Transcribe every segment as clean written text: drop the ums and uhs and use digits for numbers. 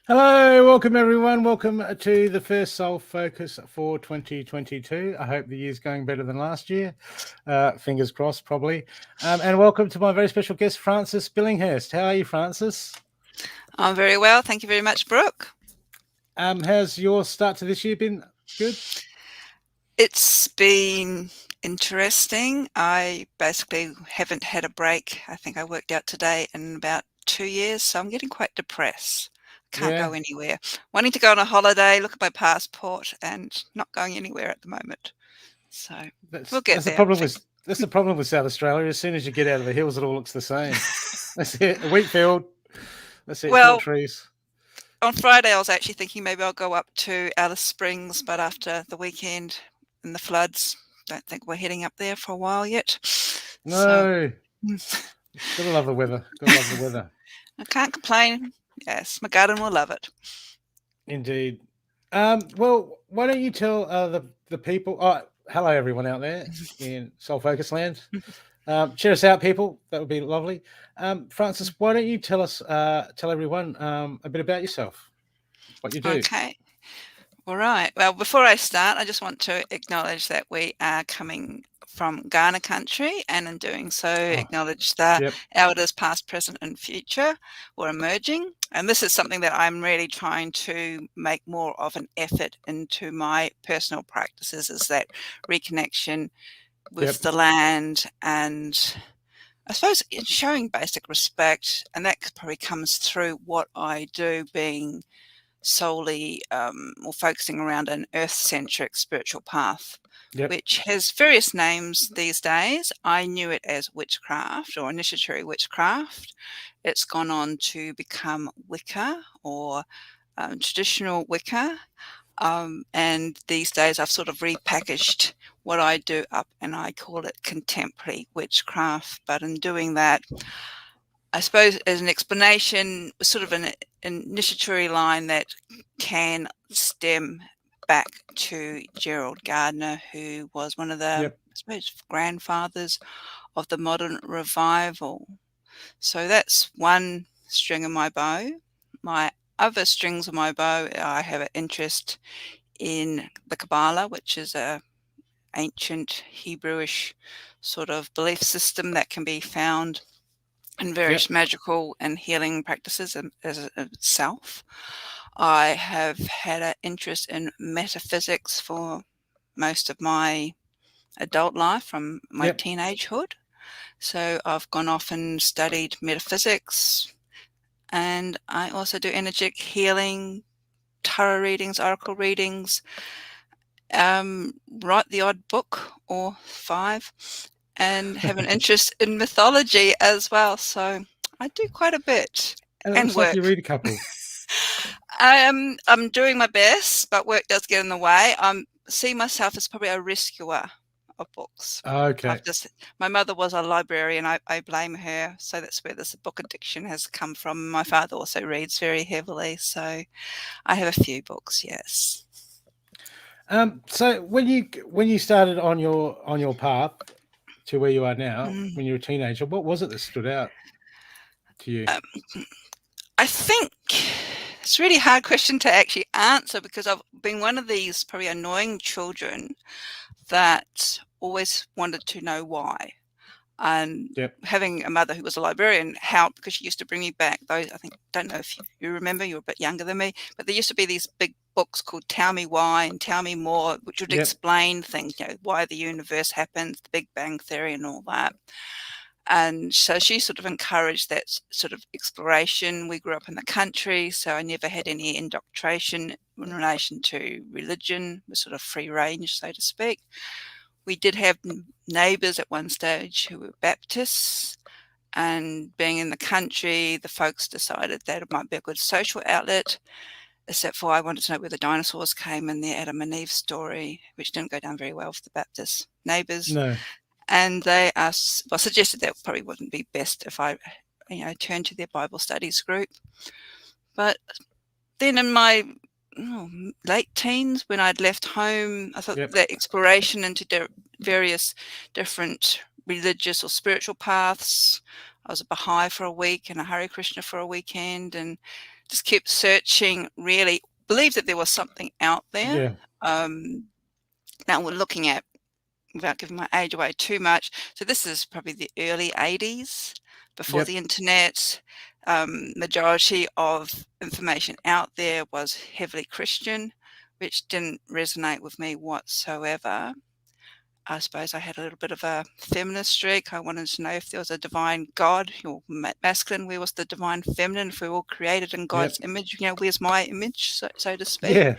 Hello, welcome everyone. Welcome to the first Soul Focus for 2022. I hope the year's going better than last year. Fingers crossed, probably. And welcome to my very special guest, Francess Billinghurst. How are you, Frances? I'm very well. Thank you very much, Brooke. How's your start to this year been? Good? It's been interesting. I basically haven't had a break. I think I worked out today in about 2 years, so I'm getting quite depressed. Can't Yeah. go anywhere. Wanting to go on a holiday, look at my passport, and not going anywhere at the moment. So That's we'll get that's the there, I problem think. with South Australia. As soon as you get out of the hills, it all looks the same. That's it. A wheat field. That's it. It's all Well, trees. on Friday, I was actually thinking maybe I'll go up to Alice Springs, but after the weekend and the floods, don't think we're heading up there for a while yet. So No. Gotta love the weather. Gotta love the weather. I can't complain. Yes, my garden will love it. Indeed. Well, why don't you tell the people? Oh, hello, everyone out there in Soul Focus Land. Cheer us out, people. That would be lovely. Frances, why don't you tell everyone a bit about yourself, what you do? Okay. All right. Well, before I start, I just want to acknowledge that we are coming from Ghana country, and in doing so, Oh, acknowledge the yep, elders past, present, and future or emerging. And this is something that I'm really trying to make more of an effort into my personal practices, is that reconnection with yep, the land, and I suppose in showing basic respect, and that probably comes through what I do, being solely or focusing around an earth-centric spiritual path, yep, which has various names these days. I knew it as witchcraft or initiatory witchcraft. It's gone on to become Wicca or traditional Wicca. And these days I've sort of repackaged what I do up and I call it contemporary witchcraft. But in doing that, I suppose as an explanation, sort of an initiatory line that can stem back to Gerald Gardner, who was one of the, yep. I suppose, grandfathers of the modern revival. So that's one string of my bow. My other strings of my bow, I have an interest in the Kabbalah, which is a ancient Hebrewish sort of belief system that can be found in various Yep. magical and healing practices as itself. I have had an interest in metaphysics for most of my adult life, from my Yep. teenagehood. So I've gone off and studied metaphysics, and I also do energetic healing, tarot readings, oracle readings, write the odd book or five, and have an interest in mythology as well. So I do quite a bit, And it and looks like you work. read a couple. I'm doing my best, but work does get in the way. I see myself as probably a rescuer of books. Okay. My mother was a librarian. I blame her. So that's where this book addiction has come from. My father also reads very heavily. So I have a few books, yes. So when you started on your path to where you are now, Mm. when you were a teenager, what was it that stood out to you? Um, I think it's a really hard question to actually answer, because I've been one of these probably annoying children that always wanted to know why. And Yep. having a mother who was a librarian helped, because she used to bring me back those, I think, don't know if you remember, you're a bit younger than me, but there used to be these big books called Tell Me Why and Tell Me More, which would Yep. explain things, why the universe happens, the Big Bang Theory and all that. And so she sort of encouraged that sort of exploration. We grew up in the country, so I never had any indoctrination in relation to religion. It was sort of free range, so to speak. We did have neighbours at one stage who were Baptists, and being in the country, the folks decided that it might be a good social outlet, except for I wanted to know where the dinosaurs came in the Adam and Eve story, which didn't go down very well with the Baptist neighbours. No. And they suggested that probably wouldn't be best if I, turned to their Bible studies group. But then in my late teens, when I'd left home, I thought Yep. that exploration into various different religious or spiritual paths. I was a Baha'i for a week and a Hare Krishna for a weekend, and just kept searching, really believed that there was something out there. Yeah. Now we're looking at, without giving my age away too much, so this is probably the early 80s, before Yep. the internet. Majority of information out there was heavily Christian, which didn't resonate with me whatsoever. I suppose I had a little bit of a feminist streak. I wanted to know if there was a divine God, or masculine, where was the divine feminine? If we were all created in God's image, where's my image, so to speak? Yeah.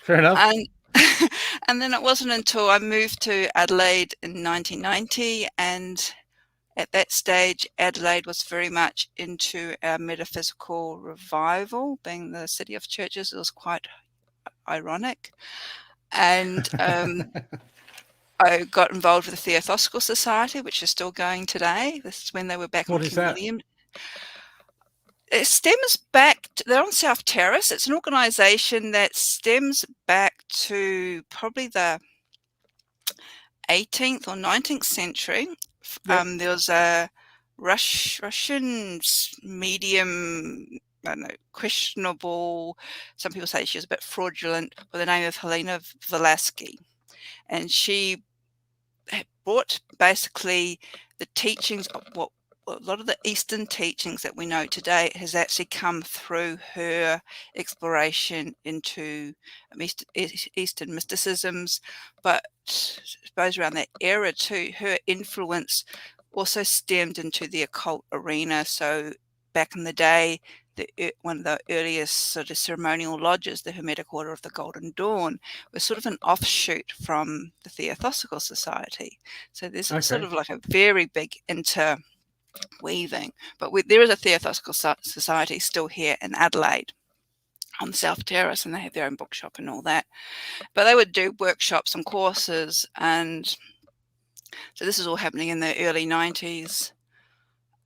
Fair enough. And and then it wasn't until I moved to Adelaide in 1990, and at that stage, Adelaide was very much into our metaphysical revival. Being the city of churches, it was quite ironic. And I got involved with the Theosophical Society, which is still going today. This is when they were back on King William. It stems back, they're on South Terrace. It's an organisation that stems back to probably the 18th or 19th century. There was a Russian medium, I don't know, questionable, some people say she was a bit fraudulent, by the name of Helena Blavatsky. And she brought basically the teachings of what a lot of the Eastern teachings that we know today has actually come through her exploration into Eastern mysticisms. But I suppose around that era too, her influence also stemmed into the occult arena. So back in the day, one of the earliest sort of ceremonial lodges, the Hermetic Order of the Golden Dawn, was sort of an offshoot from the Theosophical Society. So there's sort of like a very big interweaving. But there is a Theosophical Society still here in Adelaide on South Terrace, and they have their own bookshop and all that. But they would do workshops and courses, and so this is all happening in the early 90s.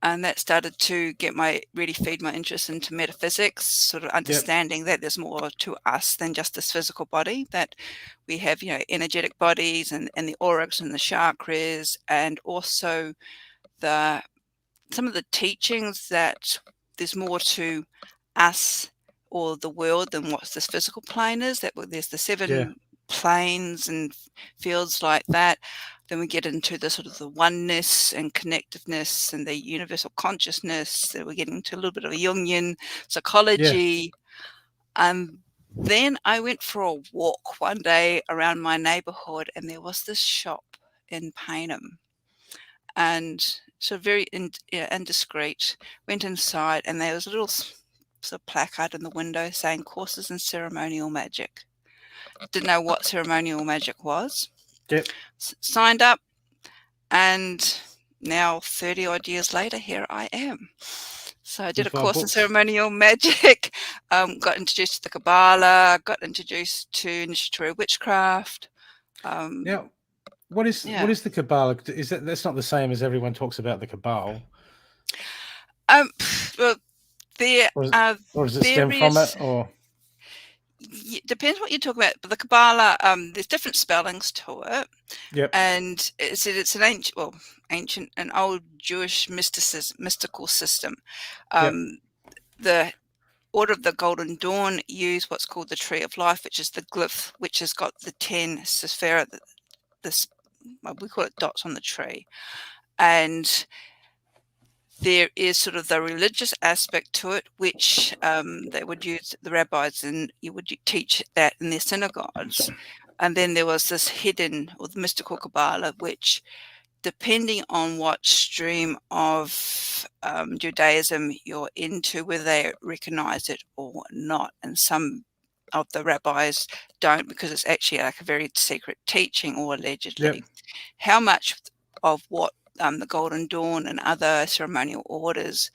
And that started to really feed my interest into metaphysics, sort of understanding that there's more to us than just this physical body, that we have, energetic bodies and the auras and the chakras, and also some of the teachings that there's more to us or the world than what this physical plane is, that there's the seven planes and fields like that. Then we get into the sort of the oneness and connectiveness and the universal consciousness. That we're getting into a little bit of a Jungian psychology. And then I went for a walk one day around my neighborhood, and there was this shop in Payneham, and so very indiscreet. Went inside, and there was a little sort of placard in the window saying courses in ceremonial magic. Didn't know what ceremonial magic was. Signed up, and now 30 odd years later, here I am. So I did a course in ceremonial magic, got introduced to the Kabbalah, got introduced to initiatory witchcraft. Now, what is the Kabbalah? That's not the same as everyone talks about the Kabbalah? Well, or does it stem from it, or? Depends what you talk about. But the Kabbalah, there's different spellings to it. And it's an ancient and old Jewish mystical system. The Order of the Golden Dawn use what's called the Tree of Life, which is the glyph, which has got the 10 sephira, we call it dots on the tree. And there is sort of the religious aspect to it, which they would use, the rabbis, and you would teach that in their synagogues. And then there was this hidden, or the mystical Kabbalah, which, depending on what stream of Judaism you're into, whether they recognize it or not. And some of the rabbis don't, because it's actually like a very secret teaching, or allegedly. How much of what the Golden Dawn and other ceremonial orders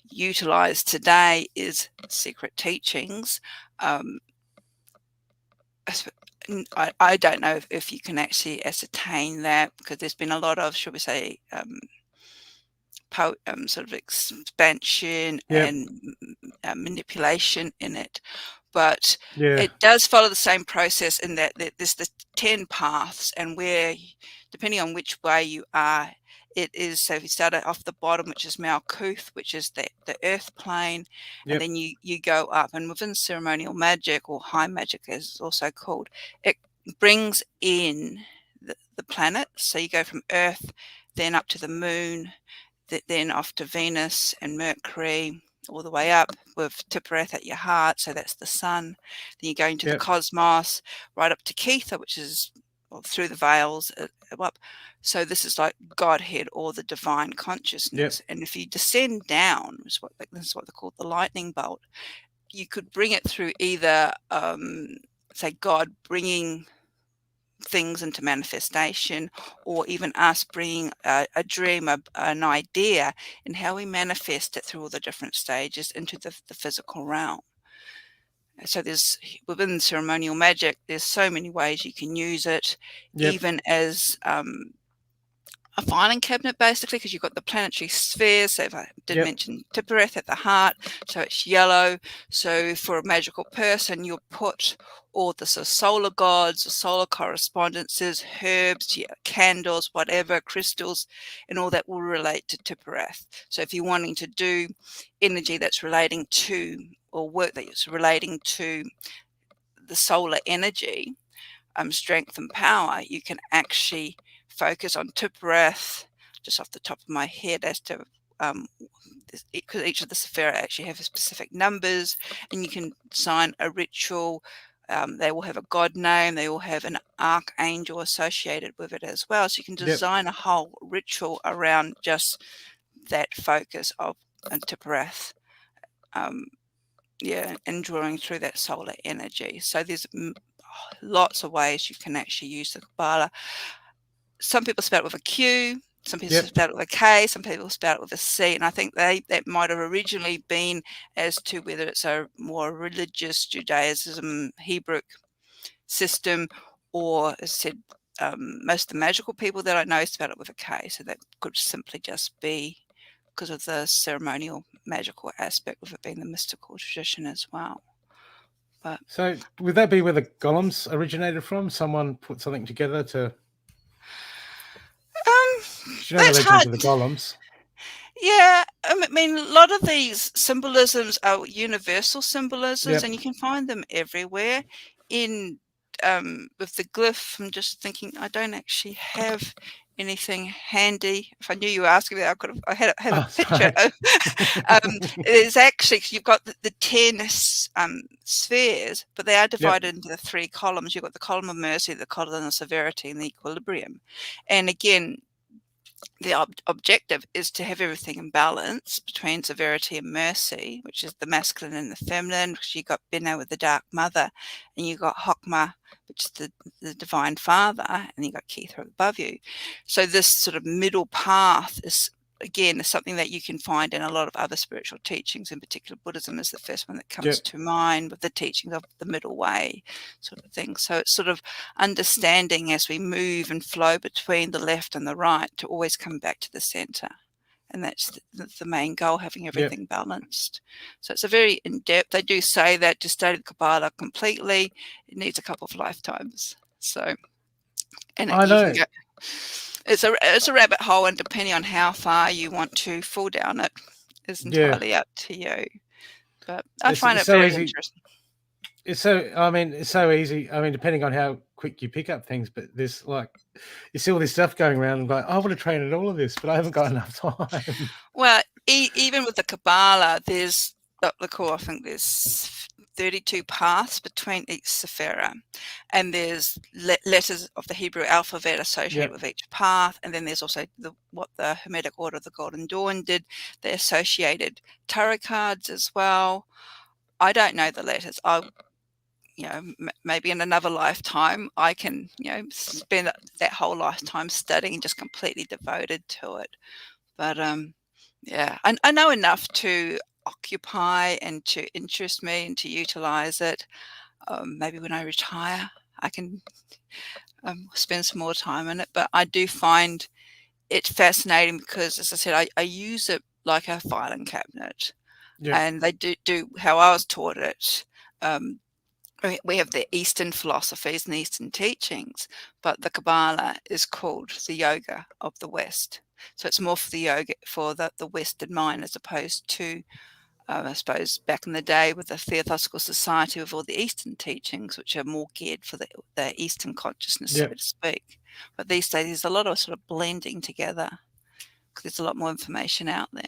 utilize today is secret teachings. I don't know if you can actually ascertain that, because there's been a lot of, should we say, sort of expansion and manipulation in it. But it does follow the same process in that there's the 10 paths, and where, depending on which way you are, it is, so if you start off the bottom, which is Malkuth, which is the earth plane, and then you go up. And within ceremonial magic, or high magic as it's also called, it brings in the planets. So you go from Earth, then up to the moon, then off to Venus and Mercury, all the way up with Tippereth at your heart, so that's the sun. Then you go into the cosmos, right up to Ketha, which is through the veils up. So this is like Godhead, or the divine consciousness. And if you descend down, this is what they call the lightning bolt, you could bring it through either, say, God bringing things into manifestation, or even us bringing a dream, an idea, and how we manifest it through all the different stages into the physical realm. So there's, within ceremonial magic, there's so many ways you can use it, even as a filing cabinet, basically, because you've got the planetary spheres. So if I did mention Tippereth at the heart, so it's yellow. So for a magical person, you'll put all the sort of solar gods or solar correspondences, herbs, candles, whatever, crystals, and all that will relate to Tippereth. So if you're wanting to do energy that's relating to, or work that's relating to the solar energy, strength and power, you can actually focus on Tippereth, just off the top of my head, as to because each of the sephira actually have specific numbers, and you can design a ritual. They will have a god name, they all have an archangel associated with it as well, so you can design a whole ritual around just that focus of Tippereth, and drawing through that solar energy. So there's lots of ways you can actually use the Kabbalah. Some people spell it with a Q, some people spell it with a K, some people spell it with a C, and I think that might have originally been as to whether it's a more religious Judaism, Hebrew system, or, as I said, most of the magical people that I know spell it with a K, so that could simply just be because of the ceremonial magical aspect of it being the mystical tradition as well. But so would that be where the golems originated from? Someone put something together to... you know, the legends of the golems. Yeah, I mean, a lot of these symbolisms are universal symbolisms, and you can find them everywhere. In with the glyph, I'm just thinking, I don't actually have anything handy. If I knew you were asking me, I had a picture. There's actually, you've got the 10 spheres, but they are divided into the 3 columns. You've got the column of mercy, the column of severity, and the equilibrium. And again, the objective is to have everything in balance between severity and mercy, which is the masculine and the feminine, because you've got Bina with the dark mother, and you've got Hokmah, which is the divine father, and you've got Ketha above you. So this sort of middle path is, again, is something that you can find in a lot of other spiritual teachings. In particular, Buddhism is the first one that comes to mind, with the teachings of the middle way sort of thing. So it's sort of understanding as we move and flow between the left and the right to always come back to the center. And that's the main goal, having everything balanced. So it's a very in-depth. They do say that to study the Kabbalah completely, it needs a couple of lifetimes. So, and I know. You can go, it's a rabbit hole, and depending on how far you want to fall down it is entirely up to you. But I find it very interesting. It's so easy. I mean, depending on how quick you pick up things, but there's like, you see all this stuff going around and like, I want to train at all of this, but I haven't got enough time. Well, even with the Kabbalah, there's I think there's 32 paths between each sephira, and there's letters of the Hebrew alphabet associated with each path, and then there's also what the Hermetic Order of the Golden Dawn did. They associated tarot cards as well. I don't know the letters. Maybe in another lifetime I can, spend that whole lifetime studying, just completely devoted to it. But I know enough to occupy and to interest me and to utilize it. Maybe when I retire, I can spend some more time in it. But I do find it fascinating because, as I said, I use it like a filing cabinet. And they do how I was taught it. We have the Eastern philosophies and Eastern teachings, but the Kabbalah is called the yoga of the West. So it's more for the yoga, for the Western mind, as opposed to, I suppose, back in the day with the Theosophical Society, with all the Eastern teachings, which are more geared for the Eastern consciousness, so Yep. to speak. But these days, there's a lot of sort of blending together, because there's a lot more information out there.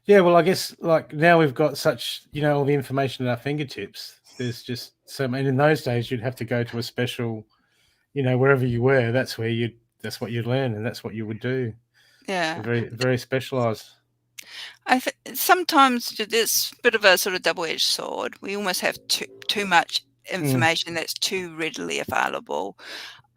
Yeah, well, I guess like now we've got such, all the information at our fingertips. There's just so many. In those days, you'd have to go to a special, wherever you were. That's what you'd learn, and that's what you would do. Yeah. Very, very specialized. I think sometimes there's a bit of a sort of double-edged sword. We almost have too much information that's too readily available,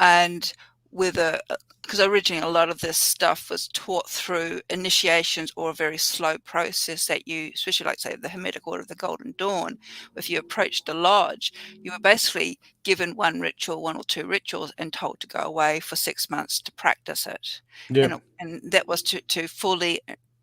and because originally a lot of this stuff was taught through initiations or a very slow process that you, especially like say the Hermetic Order of the Golden Dawn, if you approached a lodge, you were basically given one or two rituals and told to go away for 6 months to practice it. Yep. And that was to fully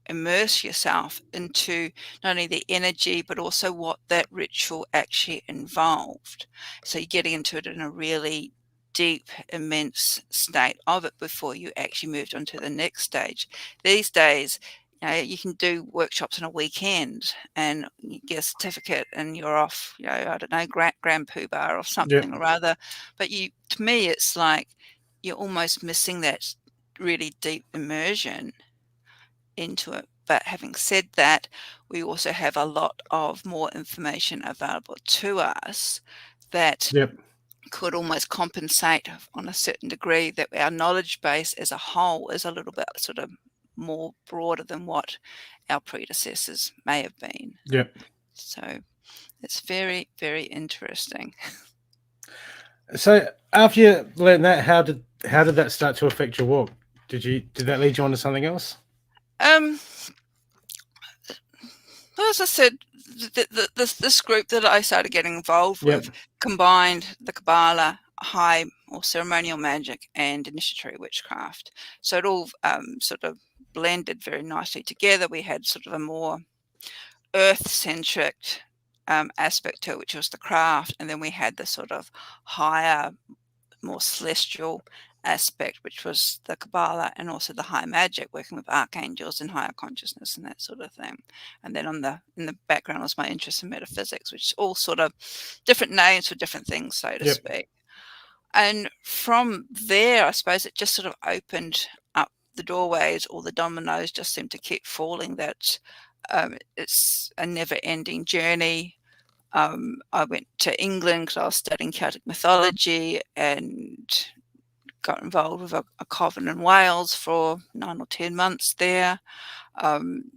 immerse yourself into not only the energy but also what that ritual actually involved. So you're getting into it in a really deep, immense state of it before you actually moved on to the next stage. These days, you can do workshops on a weekend and you get a certificate and you're off, I don't know, Grand Poobah or something or other. But to me, it's like you're almost missing that really deep immersion into it. But having said that, we also have a lot of more information available to us that could almost compensate on a certain degree, that our knowledge base as a whole is a little bit sort of more broader than what our predecessors may have been. Yep. So it's very, very interesting. So after you learned that, how did that start to affect your walk? Did that lead you on to something else? As I said, this group that I started getting involved with combined the Kabbalah, high or ceremonial magic, and initiatory witchcraft. So it all sort of blended very nicely together. We had sort of a more earth-centric aspect to it, which was the craft, and then we had the sort of higher, more celestial aspect, which was the Kabbalah, and also the high magic, working with archangels and higher consciousness and that sort of thing. And then in the background was my interest in metaphysics, which is all sort of different names for different things, so to speak. And from there, I suppose it just sort of opened up the doorways, or the dominoes just seemed to keep falling, that it's a never-ending journey. I went to England because I was studying Celtic mythology, and got involved with a coven in Wales for 9 or 10 months there.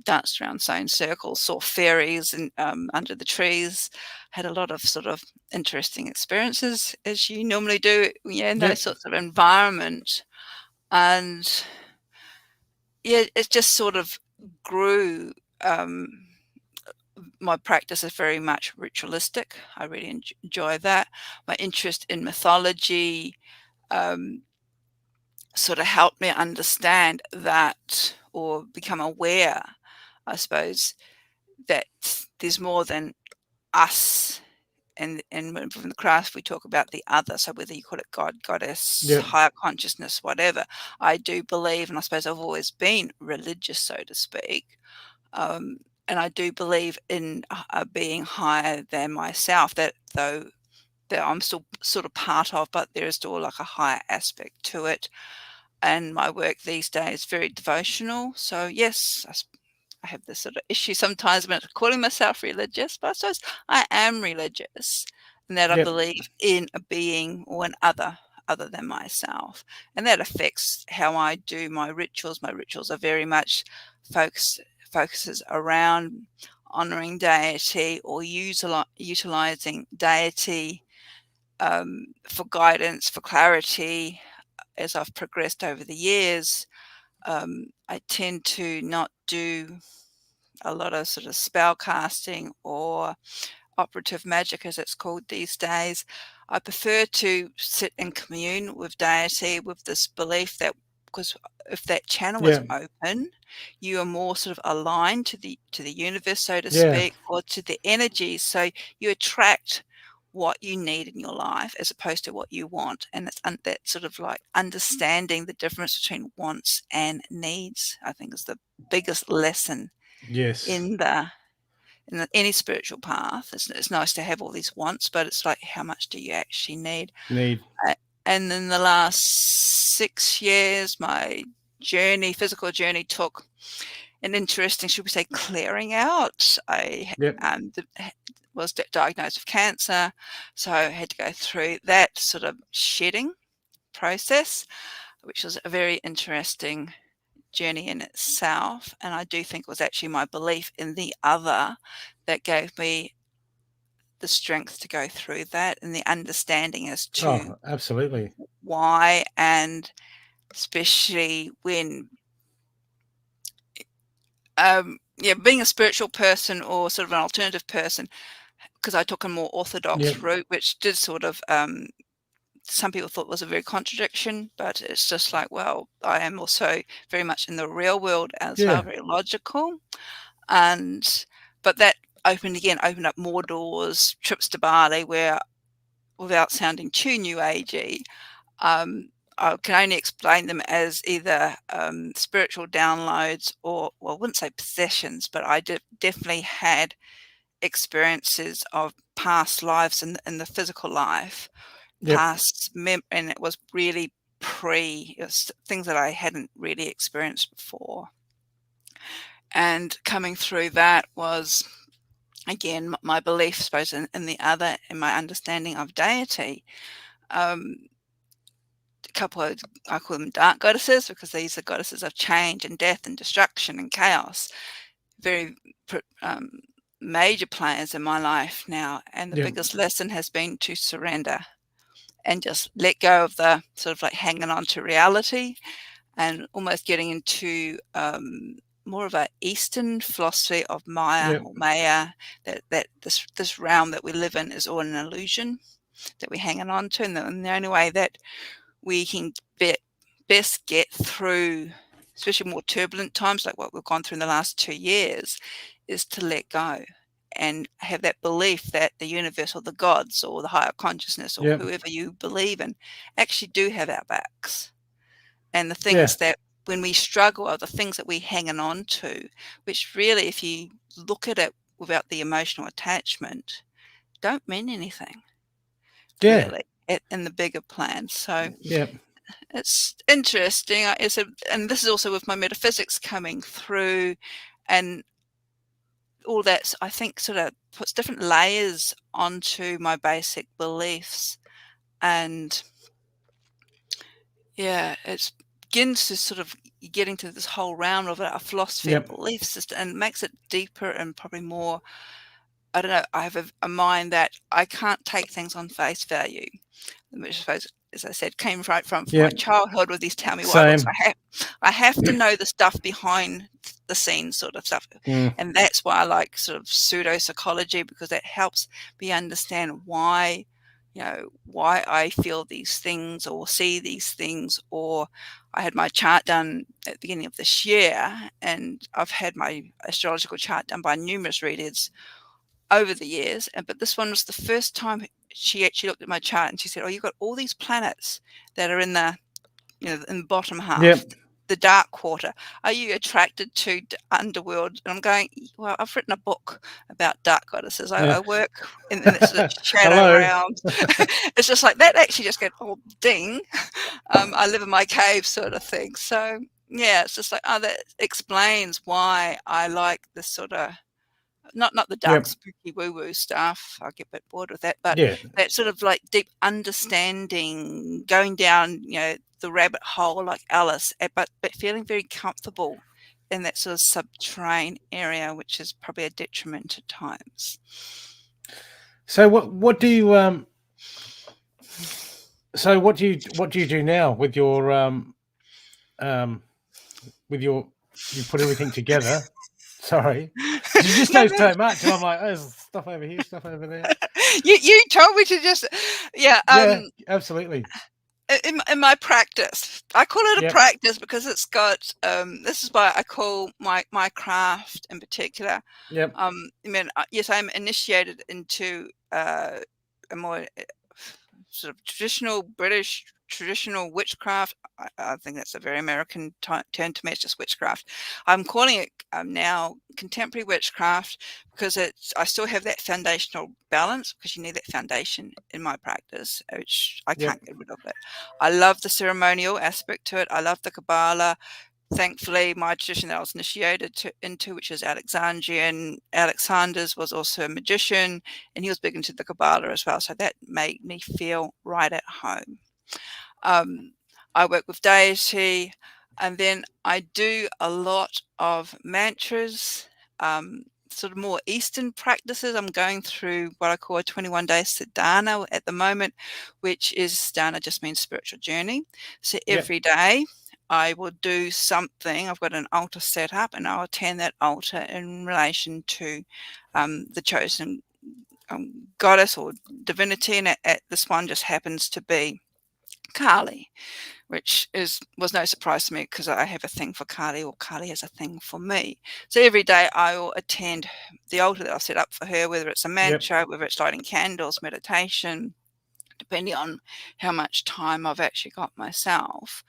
Danced around same circles, saw fairies and under the trees, had a lot of sort of interesting experiences, as you normally do in those sorts of environment. And it just sort of grew. My practice is very much ritualistic. I really enjoy that. My interest in mythology sort of helped me understand that, or become aware, I suppose, that there's more than us. And from the craft, we talk about the other. So whether you call it God, goddess, higher consciousness, whatever, I do believe, and I suppose I've always been religious, so to speak. And I do believe in a being higher than myself, that I'm still sort of part of, but there is still like a higher aspect to it. And my work these days is very devotional. So yes, I have this sort of issue sometimes about calling myself religious, but I suppose I am religious, and that I believe in a being or an other than myself. And that affects how I do my rituals. My rituals are very much focuses around honoring deity, or utilizing deity for guidance, for clarity. As I've progressed over the years, I tend to not do a lot of sort of spell casting or operative magic, as it's called these days. I prefer to sit and commune with deity, with this belief that, because if that channel is open, you are more sort of aligned to the universe, so to speak, or to the energy. So you attract what you need in your life as opposed to what you want. And it's that sort of like understanding the difference between wants and needs, I think, is the biggest lesson Yes. in any spiritual path. It's nice to have all these wants, but it's like, how much do you actually need? And in the last 6 years, my physical journey, took an interesting, should we say, clearing out. I was diagnosed with cancer, so I had to go through that sort of shedding process, which was a very interesting journey in itself. And I do think it was actually my belief in the other that gave me the strength to go through that, and the understanding as to absolutely why, and especially when being a spiritual person or sort of an alternative person, because I took a more orthodox route, which did sort of some people thought was a very contradiction, but it's just like, well, I am also very much in the real world as well, very logical. But that opened up more doors, trips to Bali, where, without sounding too new agey, I can only explain them as either spiritual downloads or, well, I wouldn't say possessions, but I definitely had experiences of past lives in the physical life, and it was really it was things that I hadn't really experienced before. And coming through that was, again, my belief, I suppose, in the other, and my understanding of deity. A couple of, I call them dark goddesses, because these are goddesses of change and death and destruction and chaos. Very major players in my life now. And the biggest lesson has been to surrender and just let go of the sort of like hanging on to reality, and almost getting into more of an Eastern philosophy of Maya or Maya, that this realm that we live in is all an illusion that we're hanging on to. And the only way that we can best get through, especially more turbulent times like what we've gone through in the last 2 years, is to let go and have that belief that the universe or the gods or the higher consciousness or whoever you believe in actually do have our backs. And the things that when we struggle are the things that we're hanging on to, which really, if you look at it without the emotional attachment, don't mean anything really in the bigger plan. So it's interesting. And this is also with my metaphysics coming through, and all that, I think, sort of puts different layers onto my basic beliefs. And it begins to sort of get into this whole realm of a philosophy and belief system, and makes it deeper and probably more, I don't know, I have a mind that I can't take things on face value, which I suppose, as I said, came right from my childhood with these tell me why books. I have to know the stuff behind the scenes sort of stuff. And that's why I like sort of pseudo-psychology, because that helps me understand why I feel these things or see these things. Or I had my chart done at the beginning of this year, and I've had my astrological chart done by numerous readers over the years, but this one was the first time she actually looked at my chart, and she said, "Oh, you've got all these planets that are in the in the bottom half, the dark quarter. Are you attracted to underworld?" And I'm going, well, I've written a book about dark goddesses. I work in the sort of shadow realms. It's just like that. Actually, just go, oh, ding. I live in my cave, sort of thing. So it's just like, that explains why I like this sort of. Not the dark, spooky woo-woo stuff. I get a bit bored with that. But that sort of like deep understanding, going down, the rabbit hole like Alice, but feeling very comfortable in that sort of subterranean area, which is probably a detriment at times. So what do you what do you do now with your you put everything together? Sorry, you just know so much, and I'm like, oh, there's stuff over here, stuff over there. You told me to just, absolutely. In my practice, I call it a practice because it's got. This is why I call my craft in particular. I mean, yes, I'm initiated into a more sort of traditional British traditional witchcraft. I think that's a very American term to me. It's just witchcraft. I'm calling it now contemporary witchcraft because I still have that foundational balance, because you need that foundation in my practice, which I can't get rid of it. I love the ceremonial aspect to it. I love the Kabbalah. Thankfully, my tradition that I was initiated into, which is Alexandrian, Alexander's, was also a magician, and he was big into the Kabbalah as well. So that made me feel right at home. I work with deity, and then I do a lot of mantras, sort of more Eastern practices. I'm going through what I call a 21-day sadhana at the moment, which is, sadhana just means spiritual journey. So every day I will do something. I've got an altar set up, and I'll attend that altar in relation to the chosen goddess or divinity, and this one just happens to be Kali, which was no surprise to me because I have a thing for Kali, or Kali has a thing for me. So every day I will attend the altar that I've set up for her, whether it's a mantra, whether it's lighting candles, meditation, depending on how much time I've actually got myself.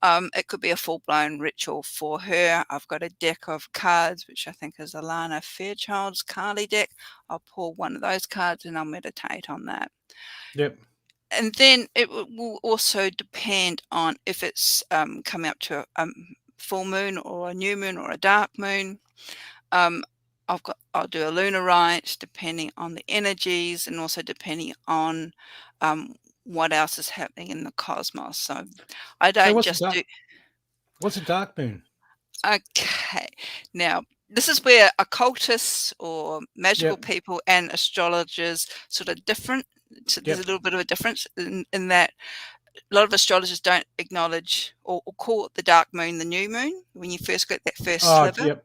It could be a full-blown ritual for her. I've got a deck of cards, which I think is Alana Fairchild's Kali deck. I'll pull one of those cards and I'll meditate on that. And then it will also depend on if it's coming up to a full moon or a new moon or a dark moon. I'll do a lunar rite depending on the energies, and also depending on what else is happening in the cosmos. So I don't What's a dark moon? Okay, now this is where occultists or magical people and astrologers sort of different. So there's a little bit of a difference in that a lot of astrologers don't acknowledge or call the dark moon the new moon when you first get that first sliver.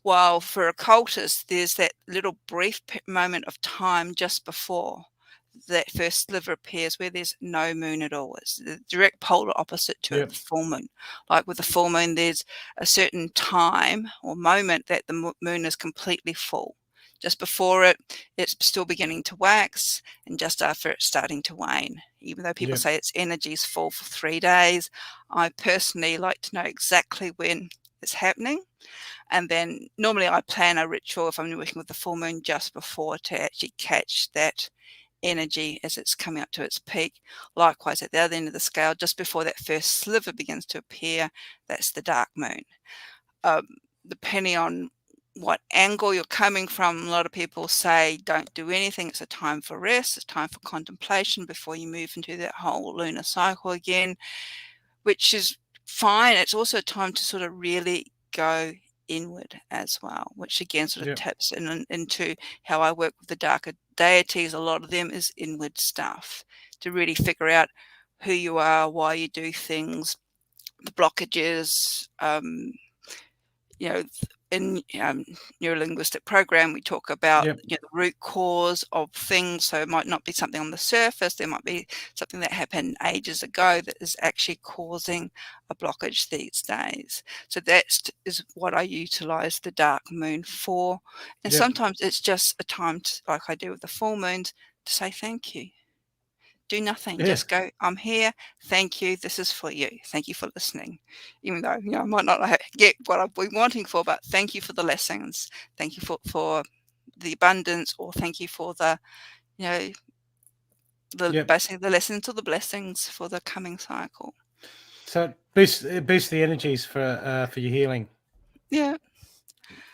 While for occultists, there's that little brief moment of time just before that first sliver appears where there's no moon at all. It's the direct polar opposite to the full moon. Like with the full moon, there's a certain time or moment that the moon is completely full. Just before it, it's still beginning to wax, and just after it's starting to wane. Even though people say its energy is full for 3 days, I personally like to know exactly when it's happening. And then normally I plan a ritual if I'm working with the full moon just before to actually catch that energy as it's coming up to its peak. Likewise, at the other end of the scale, just before that first sliver begins to appear, that's the dark moon. Depending on what angle you're coming from, a lot of people say don't do anything. It's a time for rest. It's time for contemplation before you move into that whole lunar cycle again, which is fine. It's also a time to sort of really go inward as well, which again sort of taps into how I work with the darker deities. A lot of them is inward stuff to really figure out who you are, why you do things, the blockages. In neurolinguistic program, we talk about the root cause of things. So it might not be something on the surface. There might be something that happened ages ago that is actually causing a blockage these days. So that is what I utilize the dark moon for. And sometimes it's just a time to, like I do with the full moons, to say thank you. Do nothing. Just go, I'm here. Thank you. This is for you. Thank you for listening. Even though, I might not get what I've been wanting for, but thank you for the lessons. Thank you for the abundance, or thank you for the, basically the lessons or the blessings for the coming cycle. So it boosts the energies for your healing. Yeah.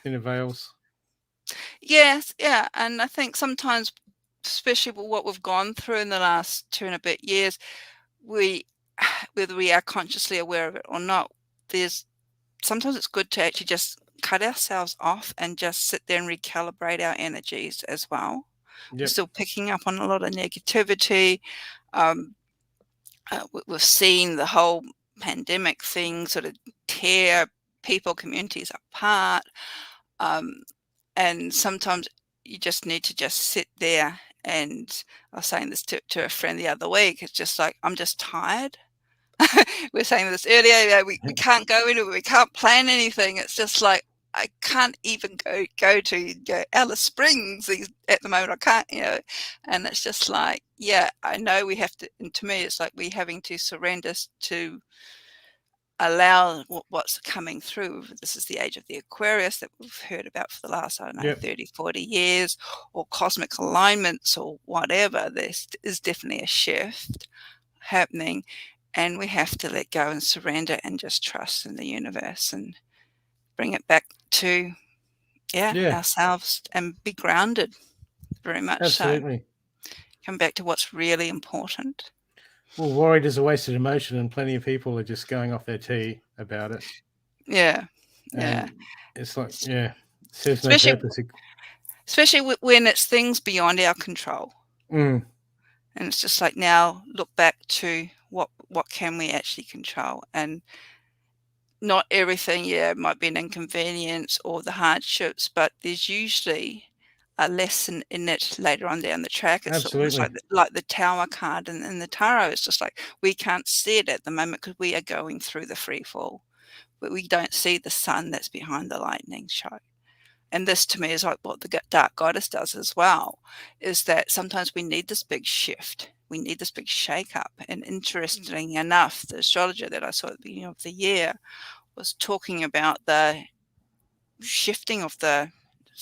In avails. Yes. Yeah. And I think sometimes, especially with what we've gone through in the last 2 and a bit years, whether we are consciously aware of it or not, sometimes it's good to actually just cut ourselves off and just sit there and recalibrate our energies as well. We're still picking up on a lot of negativity. We've seen the whole pandemic thing sort of tear people, communities apart. And sometimes you just need to just sit there. And I was saying this to a friend the other week. It's just like, I'm just tired. We were saying this earlier. We can't go into it. We can't plan anything. It's just like, I can't even go to Alice Springs at the moment. I can't, and it's just like, yeah, I know we have to, and to me, it's like we having to surrender to allow what's coming through. This is the age of the Aquarius that we've heard about for the last, I don't know, 30, 40 years, or cosmic alignments or whatever. There is definitely a shift happening, and we have to let go and surrender and just trust in the universe and bring it back to ourselves and be grounded, very much. Absolutely. So come back to what's really important. Well, worried is a wasted emotion, and plenty of people are just going off their tea about it. Yeah. And it's like, serves no purpose. Especially when it's things beyond our control. And it's just like, now look back to what can we actually control, and not everything might be an inconvenience or the hardships, but there's usually a lesson in it later on down the track. It's almost like the Tower card in the tarot. It's just like, we can't see it at the moment because we are going through the free fall, but we don't see the sun that's behind the lightning show. And this, to me, is like what the Dark Goddess does as well, is that sometimes we need this big shift. We need this big shake-up. And interestingly enough, the astrologer that I saw at the beginning of the year was talking about the shifting of the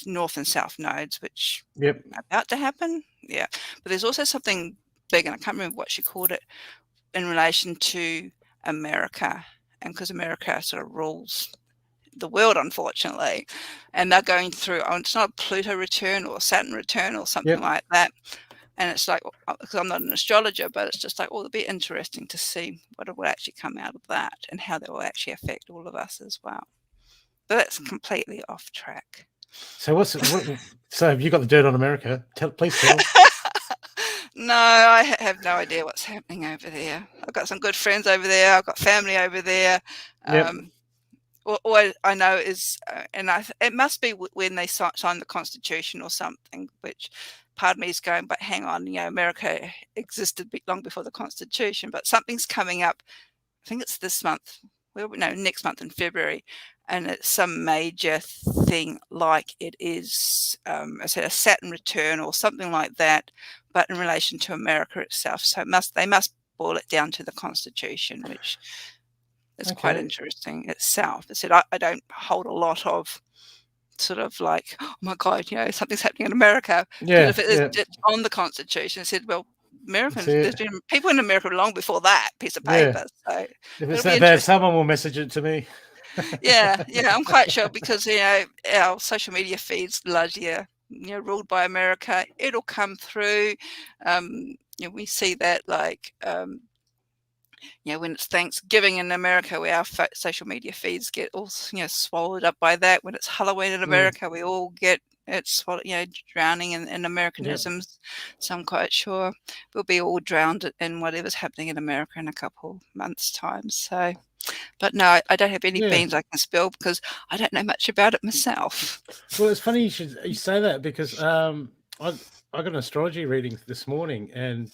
north and south nodes, which are about to happen. Yeah. But there's also something big, and I can't remember what she called it, in relation to America. And because America sort of rules the world, unfortunately, and they're going through, it's not a Pluto return or Saturn return or something like that. And it's like, because I'm not an astrologer, but it's just like, it'll be interesting to see what will actually come out of that and how that will actually affect all of us as well. But that's completely off track. So so have you got the dirt on America? Please tell. No, I have no idea what's happening over there. I've got some good friends over there. I've got family over there. All I know is, it must be when they signed the Constitution or something, which part of me is going, but hang on, America existed long before the Constitution, but something's coming up. I think it's this month. Next month in February, and it's some major thing, like it is, I said, a Saturn return or something like that, but in relation to America itself. So they must boil it down to the Constitution, which is quite interesting itself. I said, I don't hold a lot of sort of like, oh my God, something's happening in America. Yeah. If it is just on the Constitution, I said, well, there's been people in America long before that piece of paper. So if it's that bad, someone will message it to me. yeah, I'm quite sure, because our social media feeds largely are ruled by America. It'll come through. We see that, like when it's Thanksgiving in America, where our social media feeds get all swallowed up by that. When it's Halloween in America, we all get it's drowning in Americanisms. So I'm quite sure we'll be all drowned in whatever's happening in America in a couple months' time. So, but no, I don't have any beans I can spill, because I don't know much about it myself. Well, it's funny you say that, because I got an astrology reading this morning, and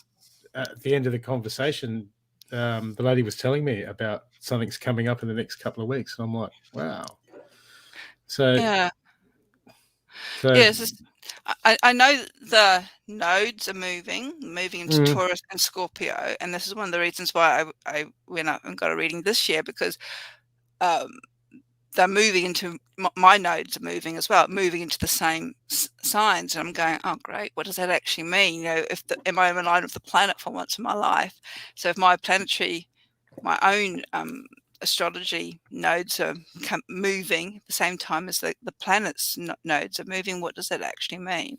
at the end of the conversation, the lady was telling me about something's coming up in the next couple of weeks, and I'm like, wow. So yes, I know the nodes are moving into Taurus and Scorpio, and this is one of the reasons why I went up and got a reading this year, because they're moving into, my nodes are moving as well, moving into the same signs, and I'm going, oh great, what does that actually mean? Am I in line with the planet for once in my life? So if my own astrology nodes are moving at the same time as the planet's nodes are moving, what does that actually mean?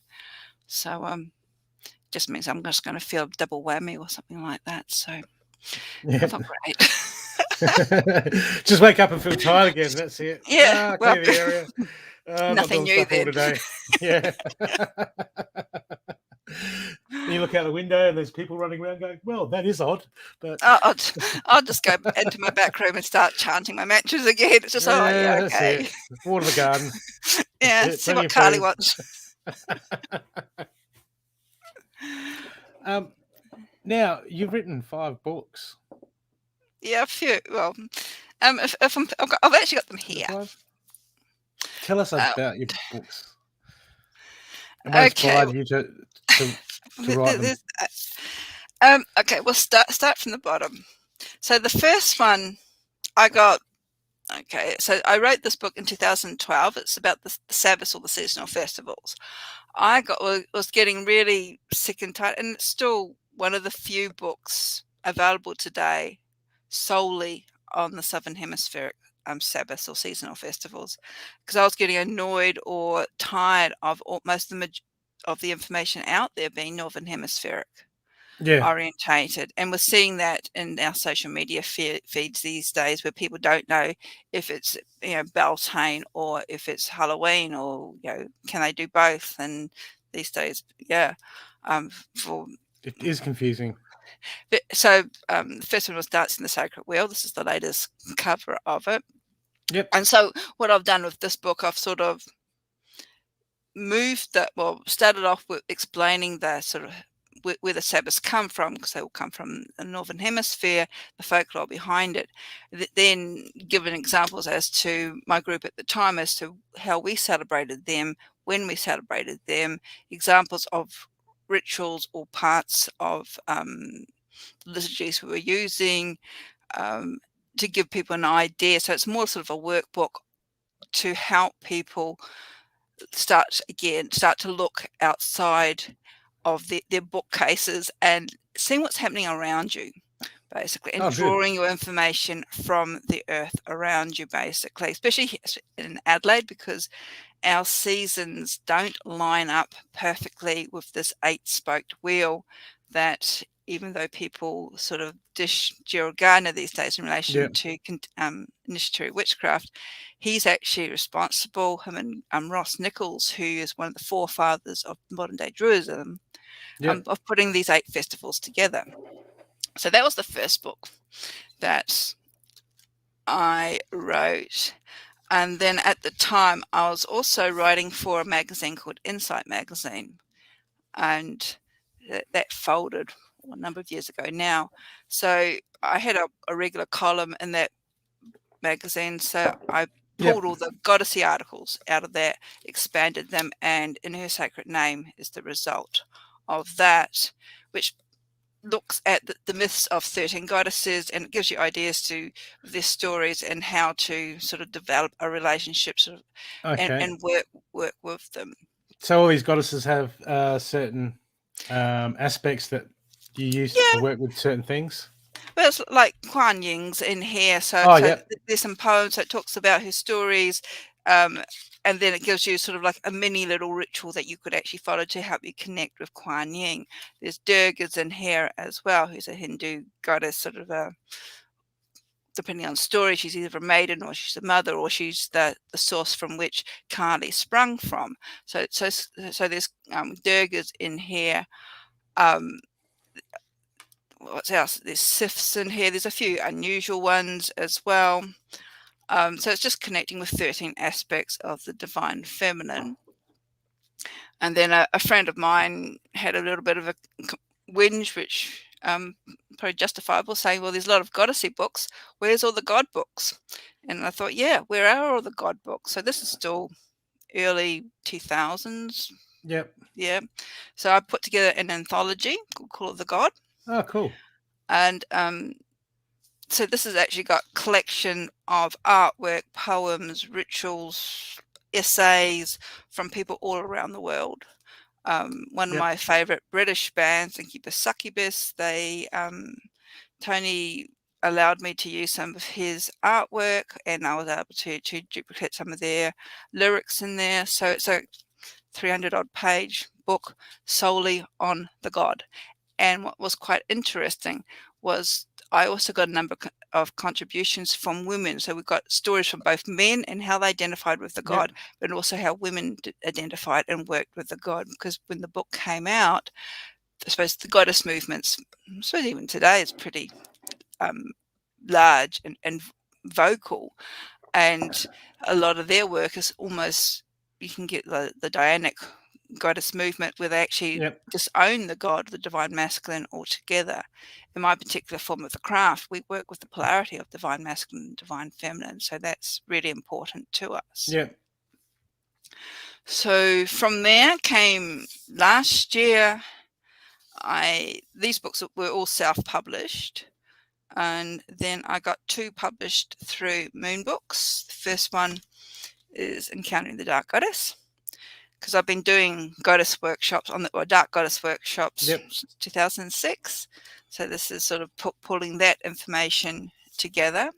So just means I'm just going to feel a double whammy or something like that. So I thought, great. Just wake up and feel tired again. That's it. Yeah. Clear the area. Nothing new then. Today. Yeah. You look out the window and there's people running around going, well, that is odd. But I'll just go into my back room and start chanting my mantras again. It's just, okay. Water the garden. Yeah, see what Carly wants. Now, you've written 5 books. Yeah, a few. Well, I've actually got them here. Tell us about your books and what Okay. inspired you to write them. Okay, we'll start from the bottom. So the first one I got. Okay, so I wrote this book in 2012. It's about the Sabbaths or the seasonal festivals. I was getting really sick and tired, and it's still one of the few books available today solely on the Southern Hemispheric Sabbaths or seasonal festivals, because I was getting annoyed or tired of most of the information out there being Northern Hemispheric Yeah. orientated, and we're seeing that in our social media feeds these days, where people don't know if it's Beltane or if it's Halloween, or can they do both? And these days, for It is confusing. so the first one was Dancing the Sacred Wheel. This is the latest cover of it. Yep. And so what I've done with this book, I've sort of started off with explaining the sort of where the Sabbaths come from, because they all come from the Northern Hemisphere, the folklore behind it. Then given examples as to my group at the time, as to how we celebrated them, when we celebrated them, examples of rituals or parts of liturgies we were using, to give people an idea. So it's more sort of a workbook to help people start to look outside of their bookcases and seeing what's happening around you, basically, and drawing your information from the earth around you, basically, especially in Adelaide, because our seasons don't line up perfectly with this 8-spoked wheel that, even though people sort of dish Gerald Gardner these days in relation to initiatory witchcraft, he's actually responsible, him and Ross Nichols, who is one of the forefathers of modern day Druidism, of putting these 8 festivals together. So that was the first book that I wrote. And then at the time, I was also writing for a magazine called Insight Magazine, and that folded a number of years ago now. So I had a regular column in that magazine, so I pulled all the goddessy articles out of that, expanded them, and In Her Sacred Name is the result of that, which looks at the myths of 13 goddesses, and it gives you ideas to their stories and how to sort of develop a relationship and work with them. So all these goddesses have certain aspects that you use to work with certain things. Well, it's like Kuan Ying's in here. So there's some poems that talks about her stories, and then it gives you sort of like a mini little ritual that you could actually follow to help you connect with Kuan Yin. There's Durga's in here as well, who's a Hindu goddess, sort of depending on story, she's either a maiden or she's a mother, or she's the source from which Kali sprung from. So there's Durga's in here. What's else? There's Sifs in here. There's a few unusual ones as well. So it's just connecting with 13 aspects of the divine feminine. And then a friend of mine had a little bit of a whinge, which probably justifiable, saying, well, there's a lot of goddessy books. Where's all the god books? And I thought, where are all the god books? So this is still early 2000s. Yep. Yeah. So I put together an anthology called Call of the God. Oh, cool. And so this has actually got a collection of artwork, poems, rituals, essays from people all around the world. One of my favorite British bands, Incubus Succubus, Tony allowed me to use some of his artwork, and I was able to duplicate some of their lyrics in there. So it's a 300-odd page book solely on the god. And what was quite interesting was I also got a number of contributions from women. So we've got stories from both men and how they identified with the god, but also how women identified and worked with the god. Because when the book came out, I suppose the goddess movements, I suppose even today, is pretty large and vocal. And a lot of their work is almost, you can get the Dianic goddess movement where they actually disown the god, the divine masculine, altogether. In my particular form of the craft, we work with the polarity of divine masculine and divine feminine, so that's really important to us. So from there came last year. These books were all self-published, and then I got 2 published through Moon Books. The first one is Encountering the Dark Goddess, because I've been doing goddess workshops or dark goddess workshops since 2006. So this is sort of pulling that information together.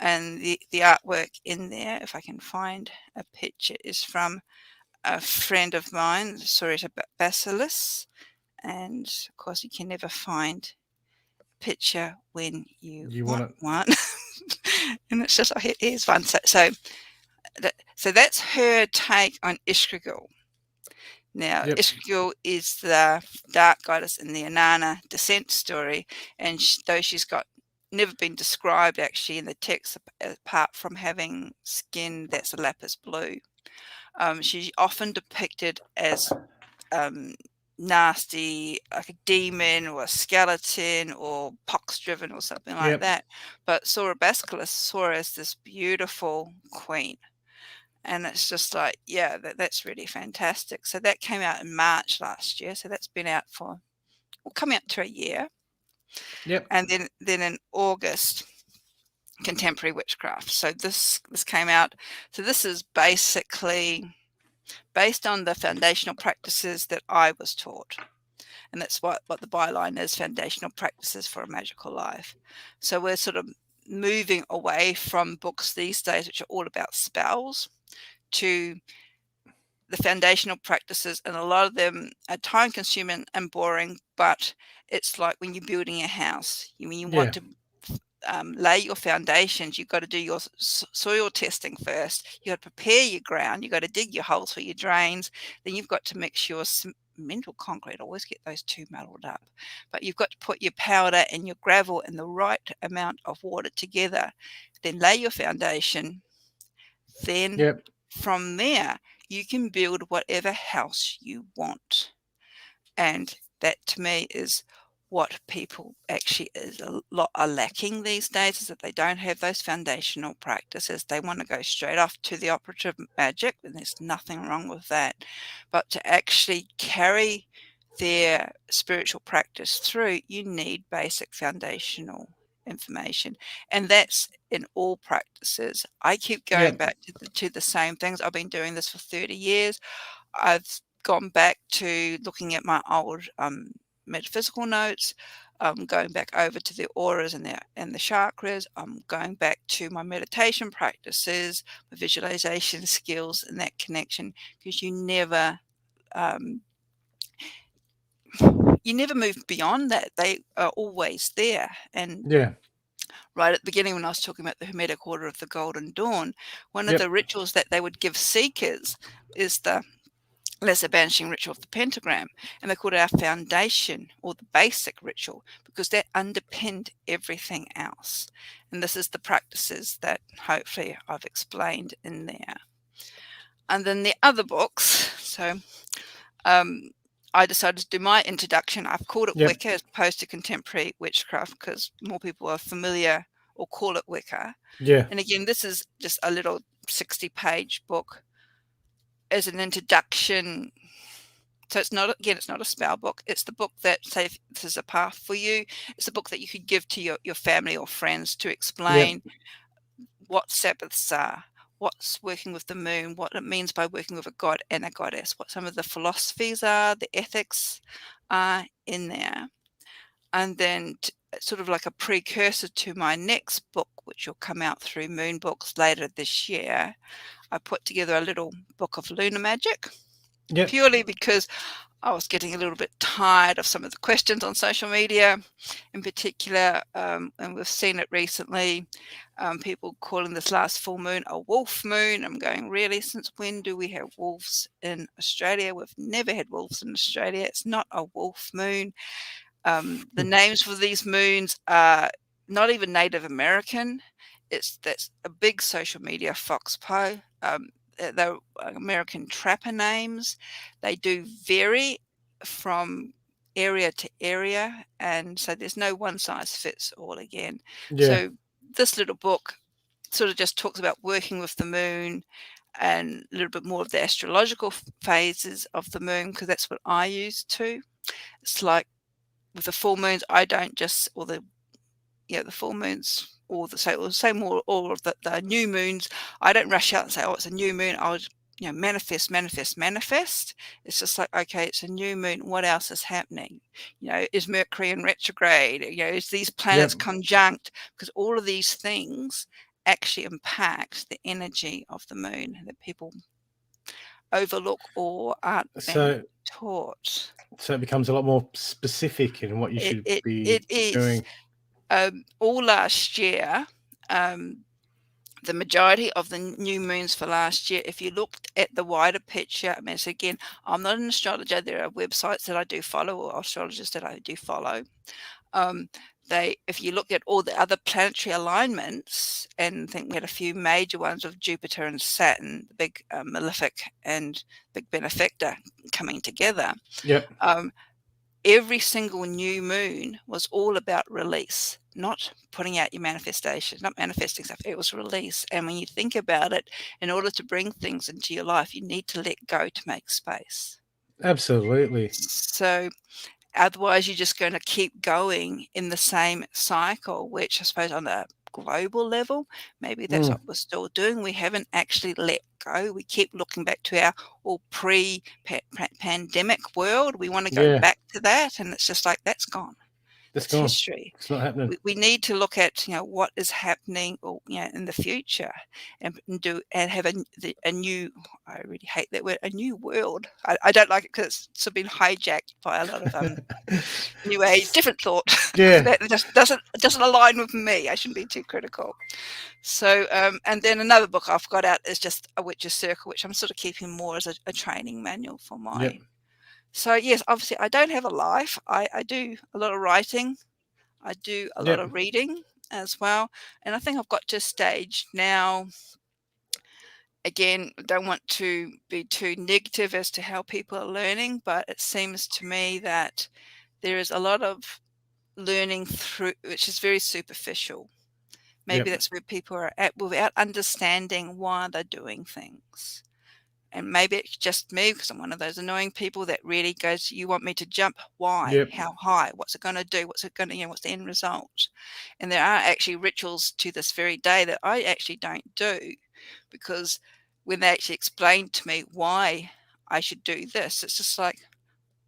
And the artwork in there, if I can find a picture, is from a friend of mine, Sorita Basilis. And of course, you can never find a picture when you want one. And it's just, oh, here's one. So that's her take on Ishkagul. Now, Ishkagul is the dark goddess in the Inanna descent story, and though she's never been described actually in the text apart from having skin that's a lapis blue, she's often depicted as nasty, like a demon or a skeleton or pox-driven or something like that. But Sora Basculus saw her as this beautiful queen. And it's just like, yeah, that's really fantastic. So that came out in March last year. So that's been out for, coming up to a year. And then in August, Contemporary Witchcraft. So this came out. So this is basically based on the foundational practices that I was taught. And that's what the byline is, foundational practices for a magical life. So we're sort of moving away from books these days, which are all about spells, to the foundational practices, and a lot of them are time consuming and boring, but it's like when you're building a house, when you want to lay your foundations, you've got to do your soil testing first. You've got to prepare your ground. You've got to dig your holes for your drains. Then you've got to mix your cement or concrete. I always get those two muddled up. But you've got to put your powder and your gravel and the right amount of water together. Then lay your foundation. Then from there, you can build whatever house you want. And that to me is what people actually are lacking these days, is that they don't have those foundational practices. They want to go straight off to the operative magic, and there's nothing wrong with that. But to actually carry their spiritual practice through, you need basic foundational information, and that's in all practices. I keep going back to the same things. I've been doing this for 30 years. I've gone back to looking at my old metaphysical notes, going back over to the auras and the chakras. I'm going back to my meditation practices, my visualization skills, and that connection, because you never move beyond that. They are always there. And right at the beginning, when I was talking about the Hermetic Order of the Golden Dawn, one of the rituals that they would give seekers is the lesser banishing ritual of the pentagram, and they called it our foundation, or the basic ritual, because that underpinned everything else. And this is the practices that hopefully I've explained in there. And then the other books, so I decided to do my introduction. I've called it Wicca as opposed to Contemporary Witchcraft, because more people are familiar or call it Wicca. And again, this is just a little 60-page book as an introduction. So it's not a spell book. It's the book that, say, if this is a path for you, it's a book that you could give to your family or friends to explain what Sabbaths are, what's working with the moon, what it means by working with a god and a goddess, what some of the philosophies are, the ethics are in there. And then sort of like a precursor to my next book, which will come out through Moon Books later this year, I put together a little book of lunar magic, purely because I was getting a little bit tired of some of the questions on social media in particular, and we've seen it recently, people calling this last full moon a wolf moon. I'm going, really? Since when do we have wolves in Australia? We've never had wolves in Australia. It's not a wolf moon. The names for these moons are not even Native American. That's a big social media foxpo. They're American trapper names. They do vary from area to area, and so there's no one size fits all again. So this little book sort of just talks about working with the moon, and a little bit more of the astrological phases of the moon, because that's what I use too. It's like with the full moons, I don't just, or the full moons, or say more, or of the new moons, I don't rush out and say, oh, it's a new moon. I'll manifest. It's just like, okay, it's a new moon. What else is happening? Is Mercury in retrograde? Is these planets conjunct? Because all of these things actually impact the energy of the moon that people overlook or aren't being taught. So it becomes a lot more specific in what you should be It is. doing. All last year, the majority of the new moons for last year, if you looked at the wider picture, I mean, so again, I'm not an astrologer. There are websites that I do follow, or astrologers that I do follow. If you look at all the other planetary alignments, and I think we had a few major ones of Jupiter and Saturn, the big malefic and big benefactor coming together. Yep. Every single new moon was all about release, not putting out your manifestations, not manifesting stuff. It was release. And when you think about it, in order to bring things into your life, you need to let go to make space. Absolutely. So otherwise, you're just going to keep going in the same cycle, which I suppose on a global level, maybe that's what we're still doing. We haven't actually let go. We keep looking back to our all pre-pandemic world. We want to go back to that, and it's just like, that's gone. That's gone. History. It's not happening. We need to look at what is happening, or in the future, and have a new. I really hate that word, a new world. I don't like it because it's sort of been hijacked by a lot of new age, different thought. Yeah, that just doesn't align with me. I shouldn't be too critical. So, and then another book I've got out is just A Witch's Circle, which I'm sort of keeping more as a training manual for my. Yep. So yes, obviously I don't have a life. I do a lot of writing. I do a lot of reading as well. And I think I've got to a stage now, again, I don't want to be too negative as to how people are learning, but it seems to me that there is a lot of learning through, which is very superficial. Maybe that's where people are at, without understanding why they're doing things. And maybe it's just me, because I'm one of those annoying people that really goes, you want me to jump? Why? How high? What's it going to do? What's it going to, what's the end result? And there are actually rituals to this very day that I actually don't do, because when they actually explain to me why I should do this, it's just like,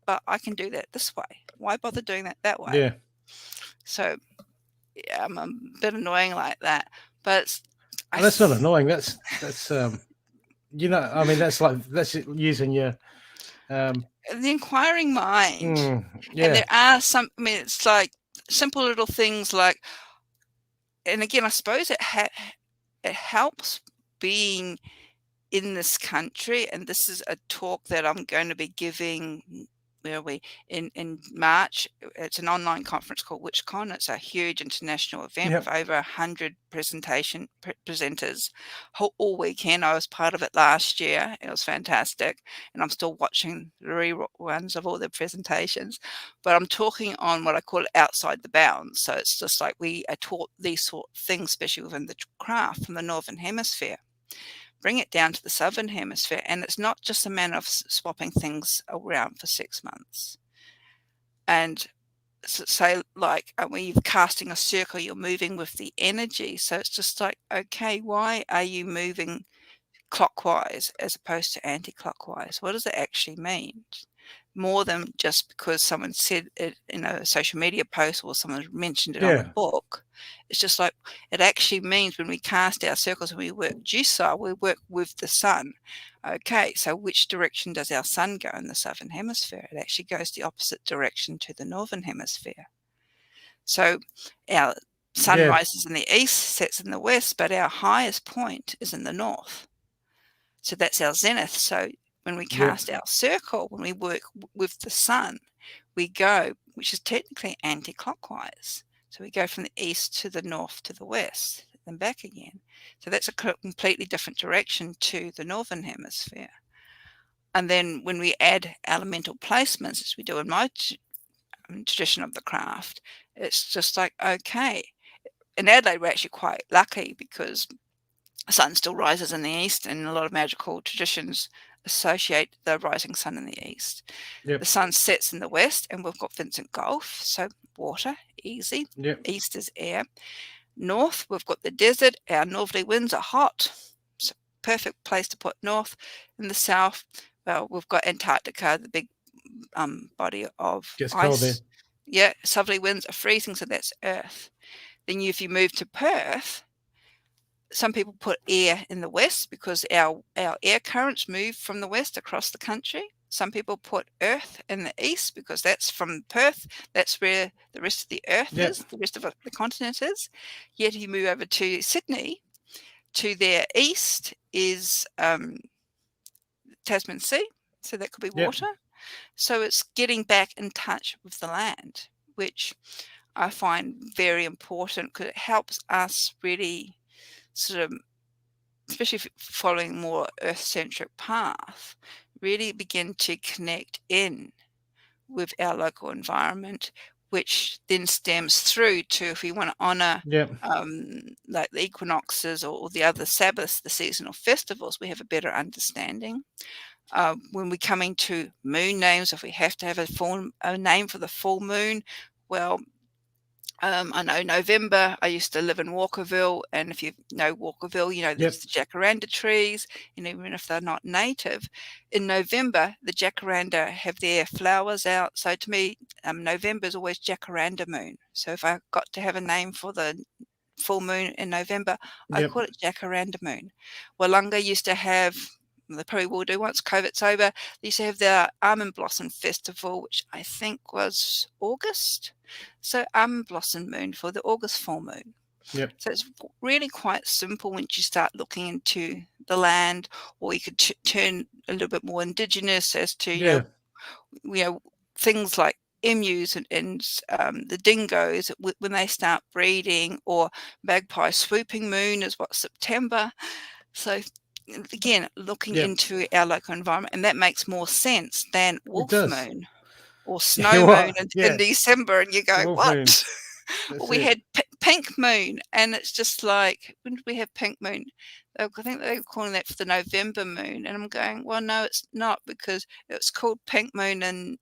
but I can do that this way. Why bother doing that way? Yeah. So yeah, I'm a bit annoying like that. But that's not annoying. That's I mean, that's using your the inquiring mind. Yeah. And there are some, I mean, it's like simple little things like, and again, I suppose it helps being in this country. And this is a talk that I'm going to be giving, where are we, in March. It's an online conference called WitchCon. It's a huge international event with over 100 presenters all weekend. I was part of it last year. It was fantastic, and I'm still watching the reruns of all the presentations. But I'm talking on what I call outside the bounds. So it's just like we are taught these sort of things, especially within the craft, from the Northern Hemisphere. Bring it down to the Southern Hemisphere, and it's not just a matter of swapping things around for 6 months. And say, like, when you're casting a circle, you're moving with the energy. So it's just like, okay, why are you moving clockwise as opposed to anti-clockwise? What does it actually mean? More than just because someone said it in a social media post, or someone mentioned it on a book. It's just like, it actually means when we cast our circles and we work Jusa, we work with the sun. Okay, so which direction does our sun go in the Southern Hemisphere? It actually goes the opposite direction to the Northern Hemisphere. So our sun rises in the east, sets in the west, but our highest point is in the north. So that's our zenith. So when we cast our circle, when we work with the sun, we go, which is technically anti-clockwise. So we go from the east to the north to the west, then back again. So that's a completely different direction to the Northern Hemisphere. And then when we add elemental placements, as we do in my tradition of the craft, it's just like, okay. In Adelaide, we're actually quite lucky, because sun still rises in the east, and a lot of magical traditions associate the rising sun in the east. Yep. The sun sets in the west, and we've got Vincent Gulf, so water, easy. Yep. East is air. North, we've got the desert. Our northerly winds are hot. It's a perfect place to put north. In the south, well, we've got Antarctica, the big body of Gets ice. cold there. Yeah, southerly winds are freezing, so that's earth. Then if you move to Perth, some people put air in the west because our air currents move from the west across the country. Some people put earth in the east because that's from Perth. That's where the rest of the earth is, the rest of the continent is. Yet if you move over to Sydney, to their east is Tasman Sea, so that could be water. So it's getting back in touch with the land, which I find very important because it helps us really sort of, especially following more earth-centric path, really begin to connect in with our local environment, which then stems through to, if we want to honour like the equinoxes or the other Sabbaths, the seasonal festivals, we have a better understanding. When we're coming to moon names, if we have to have a name for the full moon, well, I know November, I used to live in Walkerville, and if you know Walkerville, you know there's the jacaranda trees, and even if they're not native, in November, the jacaranda have their flowers out. So to me, November is always jacaranda moon. So if I got to have a name for the full moon in November, I call it jacaranda moon. Willunga used to have, they probably will do once COVID's over, they used to have their almond blossom festival, which I think was August. So almond blossom moon for the August full moon. So it's really quite simple once you start looking into the land, or you could turn a little bit more indigenous as to you know things like emus and the dingoes when they start breeding, or magpie swooping moon is what, September. So again, looking into our local environment, and that makes more sense than wolf moon or snow moon in December, and you go, wolf what? Well, we had pink moon, and it's just like, when did we have pink moon? I think they were calling that for the November moon, and I'm going, well, no, it's not, because it's called pink moon in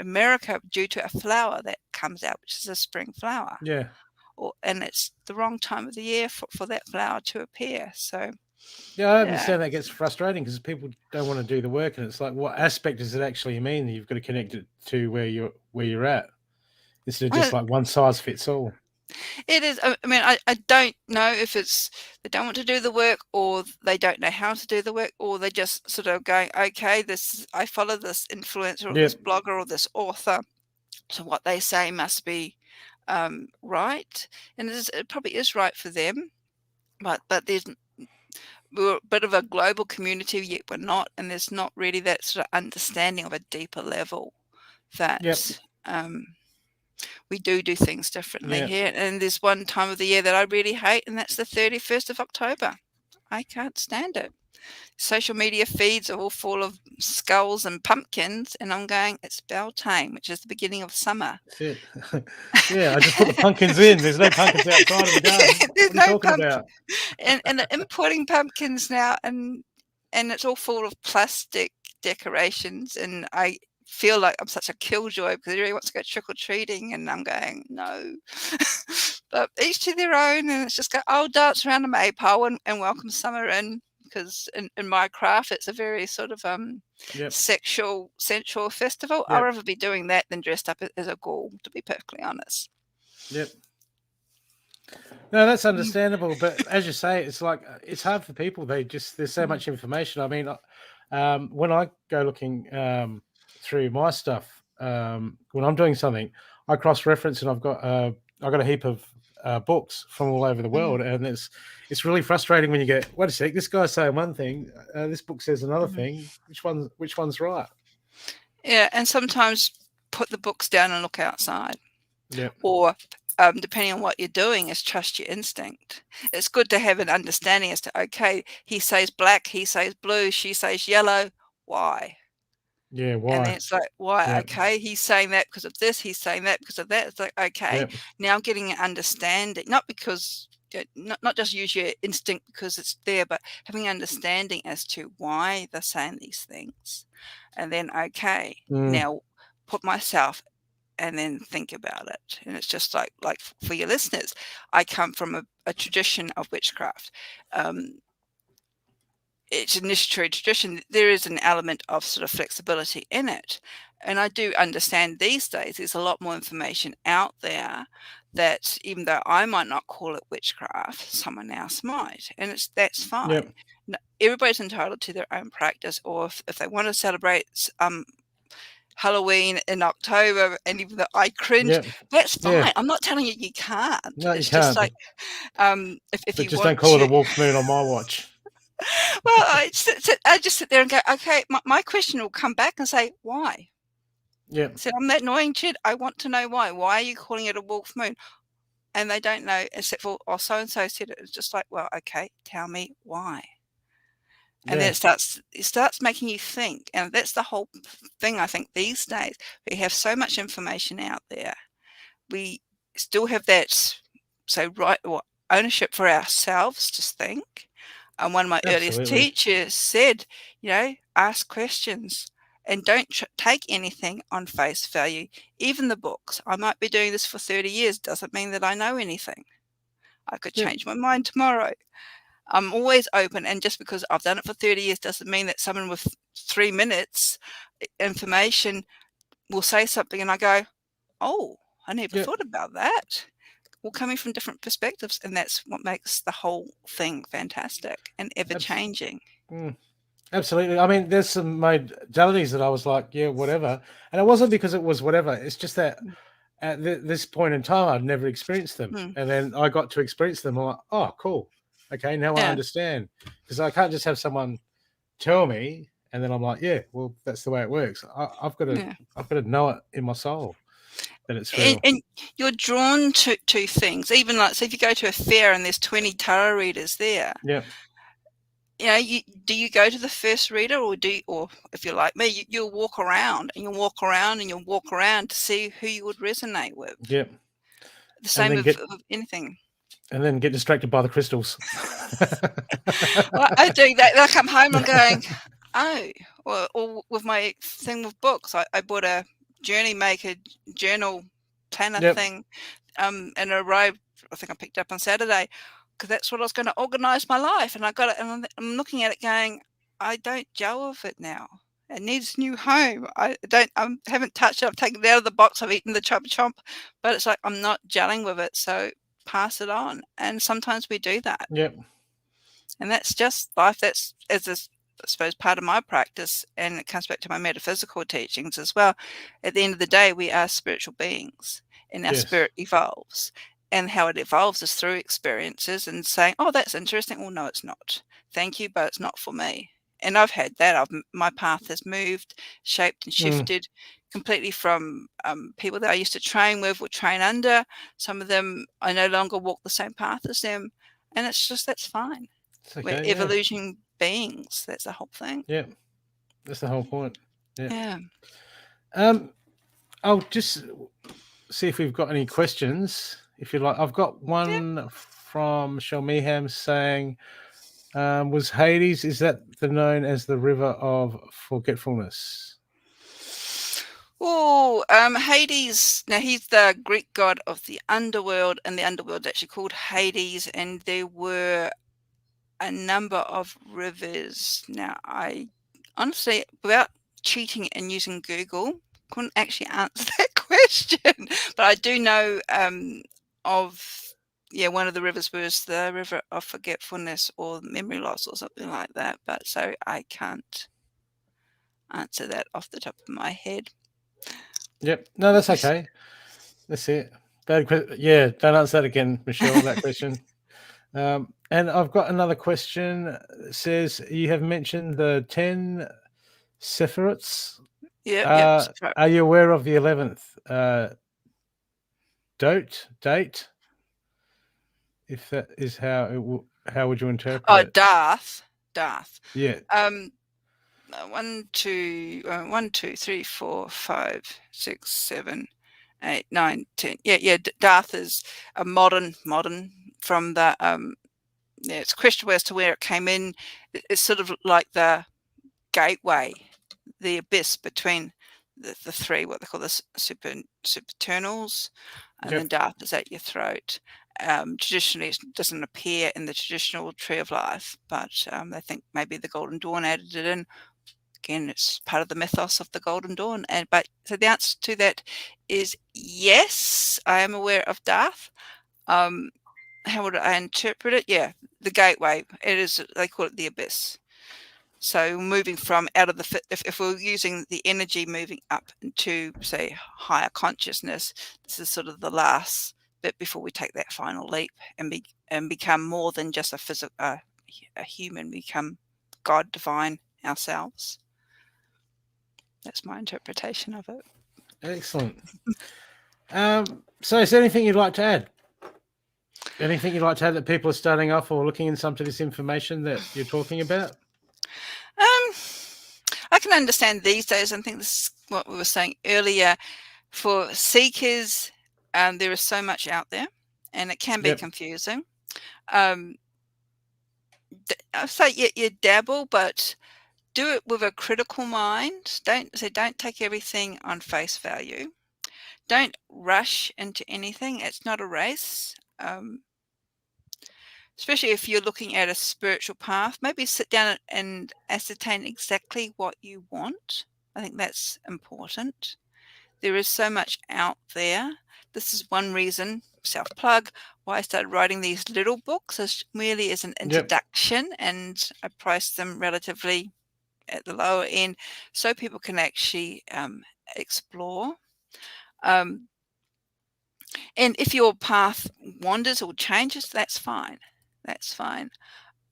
America due to a flower that comes out, which is a spring flower. And it's the wrong time of the year for that flower to appear. So I understand that gets frustrating because people don't want to do the work, and it's like, what aspect does it actually mean that you've got to connect it to where you're at, instead of just like one size fits all? It is. I mean, I don't know if it's they don't want to do the work, or they don't know how to do the work, or they just sort of going, okay, I follow this influencer or this blogger or this author, so what they say must be right, and it probably is right for them, but we're a bit of a global community, yet we're not, and there's not really that sort of understanding of a deeper level that we do things differently here. And there's one time of the year that I really hate, and that's the 31st of October. I can't stand it. Social media feeds are all full of skulls and pumpkins, and I'm going, it's Beltane, which is the beginning of summer. That's it. I just put the pumpkins in. There's no pumpkins outside of the garden. There's what are you talking about? And they're importing pumpkins now, and it's all full of plastic decorations, and I feel like I'm such a killjoy because everybody wants to go trick-or-treating, and I'm going, no. But each to their own, and it's just go, I'll dance around a maypole and welcome summer in, because in my craft it's a very sort of sexual, sensual festival. I'd rather be doing that than dressed up as a ghoul, to be perfectly honest. No, that's understandable, but as you say, it's like, it's hard for people. There's so much information. I mean, when I go looking through my stuff, when I'm doing something, I cross-reference, and I've got a heap of books from all over the world, and it's really frustrating when you get, wait a sec, this guy's saying one thing, this book says another thing. Which one's right? And sometimes put the books down and look outside. Or depending on what you're doing, is trust your instinct. It's good to have an understanding as to, okay, he says black, he says blue, she says yellow. Why? Why? And then it's like, why? Okay, he's saying that because of this, he's saying that because of that. It's like, okay, now I'm getting an understanding, not because not just use your instinct because it's there, but having understanding as to why they're saying these things, and then now put myself and then think about it. And it's just like for your listeners, I come from a tradition of witchcraft. It's an initiatory tradition. There is an element of sort of flexibility in it. And I do understand these days there's a lot more information out there that even though I might not call it witchcraft, someone else might. And that's fine. Yep. Everybody's entitled to their own practice, or if they want to celebrate Halloween in October, and even though I cringe, that's fine. Yeah. I'm not telling you you can't. No, it's you just can't. like if you just want don't call to, it a wolf moon on my watch. Well, I just sit there and go, okay, my question will come back and say, why? Yeah. So I'm that annoying kid. I want to know why. Why are you calling it a wolf moon? And they don't know, except for, oh, so-and-so said it. It's just like, well, okay, tell me why. And then it starts making you think. And that's the whole thing, I think, these days. We have so much information out there. We still have that, ownership for ourselves to think. And one of my earliest teachers said, ask questions and don't take anything on face value. Even the books. I might be doing this for 30 years. Doesn't mean that I know anything. I could change my mind tomorrow. I'm always open. And just because I've done it for 30 years doesn't mean that someone with 3 minutes information will say something and I go, oh, I never thought about that. Well, coming from different perspectives, and that's what makes the whole thing fantastic and ever-changing. Absolutely. I mean, there's some modalities that I was like, yeah, whatever. And it wasn't because it was whatever. It's just that at this point in time, I'd never experienced them. And then I got to experience them. I'm like, oh, cool. Okay, now I understand. Because I can't just have someone tell me, and then I'm like, yeah, well, that's the way it works. I've got to know it in my soul. It's real. And you're drawn to things, even like, so if you go to a fair and there's 20 tarot readers there, do you go to the first reader, or if you're like me, you'll walk around and you'll walk around and you'll walk around to see who you would resonate with. The same with anything. And then get distracted by the crystals. Well, I do that. I come home and I'm going, or with my thing with books, I bought a Journey Maker journal planner thing, and it arrived, I think I picked up on Saturday, because that's what I was going to organize my life. And I got it, and I'm looking at it going, I don't gel with it now. It needs a new home. I haven't touched it. I've taken it out of the box. I've eaten the chomp, but it's like I'm not gelling with it. So pass it on. And sometimes we do that. And that's just life. That's, I suppose, part of my practice, and it comes back to my metaphysical teachings as well. At the end of the day, we are spiritual beings, and our spirit evolves. And how it evolves is through experiences and saying, oh, that's interesting. Well, no, it's not. Thank you, but it's not for me. And I've had that. My path has moved, shaped and shifted completely from people that I used to train with or train under. Some of them, I no longer walk the same path as them. And it's just, that's fine. Okay, we're evolution beings. That's the whole thing. That's the whole point. I'll just see if we've got any questions, if you like. I've got one from Michelle Meeham saying, was Hades, is that known as the river of forgetfulness? Oh, Hades, now he's the Greek god of the underworld, and the underworld's actually called Hades, and there were a number of rivers. Now, I honestly, without cheating and using Google, couldn't actually answer that question, but I do know of, one of the rivers was the river of forgetfulness or memory loss or something like that, but so I can't answer that off the top of my head. No, that's okay. That's it. Don't answer that again, Michelle, that question. And I've got another question that says, you have mentioned the 10 Sephiroths. Are you aware of the 11th date? If that is how would you interpret it? Darth. Yeah. 1, 2, 3, 4, 5, 6, 7, 8, 9, 10. Darth is a modern from the it's questionable as to where it came in. It's sort of like the gateway, the abyss between the three, what they call the supernals, and then death is at your throat. Traditionally, it doesn't appear in the traditional tree of life, but they think maybe the Golden Dawn added it in. Again, it's part of the mythos of the Golden Dawn. But so the answer to that is yes, I am aware of Darth. How would I interpret it? Yeah, the gateway. It is. They call it the abyss. So moving from out of the, if we're using the energy moving up into, say, higher consciousness, this is sort of the last bit before we take that final leap and become more than just a human, become God, divine ourselves. That's my interpretation of it. Excellent. So is there anything you'd like to add? Anything you'd like to add that people are starting off or looking into some of this information that you're talking about? I can understand these days, I think this is what we were saying earlier, for seekers, there is so much out there and it can be confusing. I say you dabble, but do it with a critical mind. Don't take everything on face value. Don't rush into anything. It's not a race. Especially if you're looking at a spiritual path, maybe sit down and ascertain exactly what you want. I think that's important. There is so much out there. This is one reason, self-plug, why I started writing these little books, as merely as an introduction, and I priced them relatively at the lower end so people can actually explore. And if your path wanders or changes, that's fine. That's fine.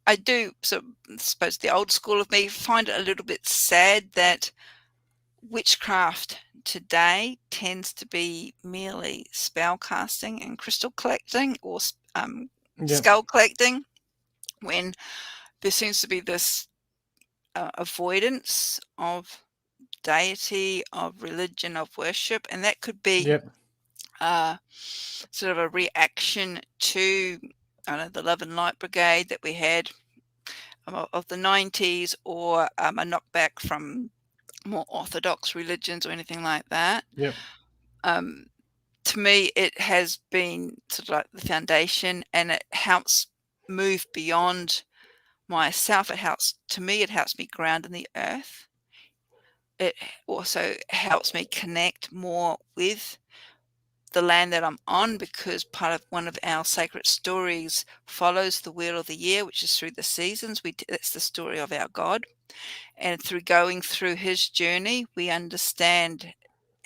I do, so I suppose the old school of me, find it a little bit sad that witchcraft today tends to be merely spell casting and crystal collecting or skull collecting, when there seems to be this avoidance of deity, of religion, of worship, and that could be sort of a reaction to the Love and Light Brigade that we had of the 90s, or a knockback from more orthodox religions or anything like that. To me, it has been sort of like the foundation, and it helps move beyond myself. It helps me ground in the earth. It also helps me connect more with the land that I'm on, because part of one of our sacred stories follows the wheel of the year, which is through the seasons. That's the story of our God, and through going through his journey, we understand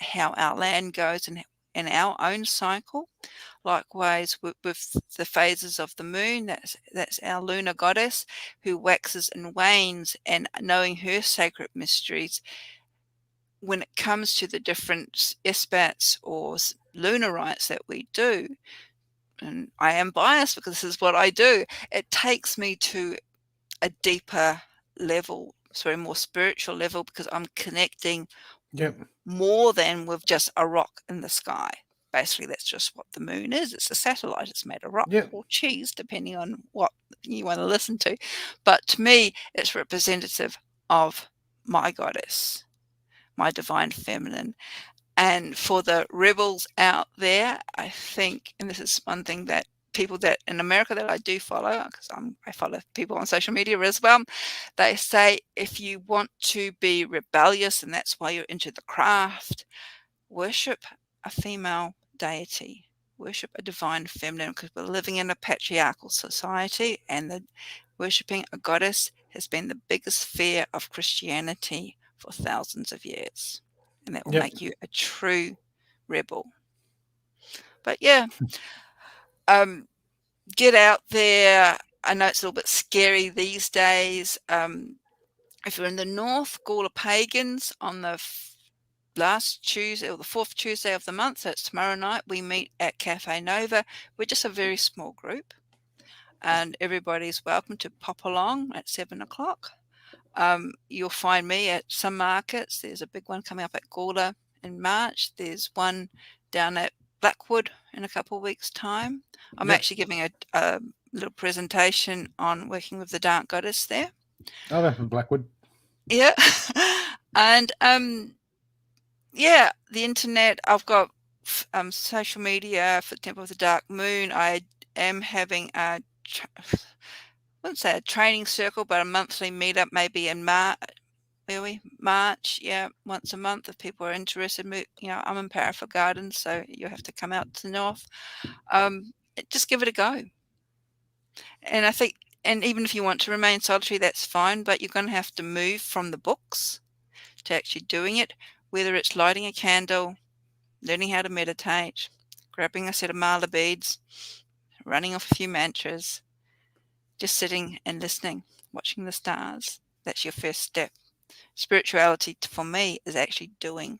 how our land goes in our own cycle. Likewise with the phases of the moon, that's our lunar goddess who waxes and wanes, and knowing her sacred mysteries, when it comes to the different espats or lunar rites that we do, and I am biased because this is what I do, it takes me to a deeper level, a more spiritual level, because I'm connecting more than with just a rock in the sky. Basically, that's just what the moon is. It's a satellite. It's made of rock or cheese, depending on what you want to listen to. But to me, it's representative of my goddess, my divine feminine. And for the rebels out there, I think, and this is one thing that people that in America that I do follow, because I follow people on social media as well, they say if you want to be rebellious and that's why you're into the craft, worship a female deity, worship a divine feminine, because we're living in a patriarchal society, and worshipping a goddess has been the biggest fear of Christianity for thousands of years, and that will make you a true rebel. But get out there. I know it's a little bit scary these days. If you're in the north, Gawler Pagans on the last Tuesday or the fourth Tuesday of the month, so it's tomorrow night, we meet at Cafe Nova. We're just a very small group, and everybody's welcome to pop along at 7 o'clock. You'll find me at some markets. There's a big one coming up at Gawler in March. There's one down at Blackwood in a couple of weeks' time. I'm Yep. actually giving a little presentation on working with the Dark Goddess there. Oh, they're from Blackwood. Yeah. And yeah, the internet. I've got social media for Temple of the Dark Moon. I am having I wouldn't say a training circle, but a monthly meetup, maybe in March. Yeah, once a month if people are interested. I'm in Parafor Gardens, so you have to come out to the north. Just give it a go. And I think, and even if you want to remain solitary, that's fine, but you're going to have to move from the books to actually doing it, whether it's lighting a candle, learning how to meditate, grabbing a set of mala beads, running off a few mantras, just sitting and listening, watching the stars. That's your first step. Spirituality for me is actually doing.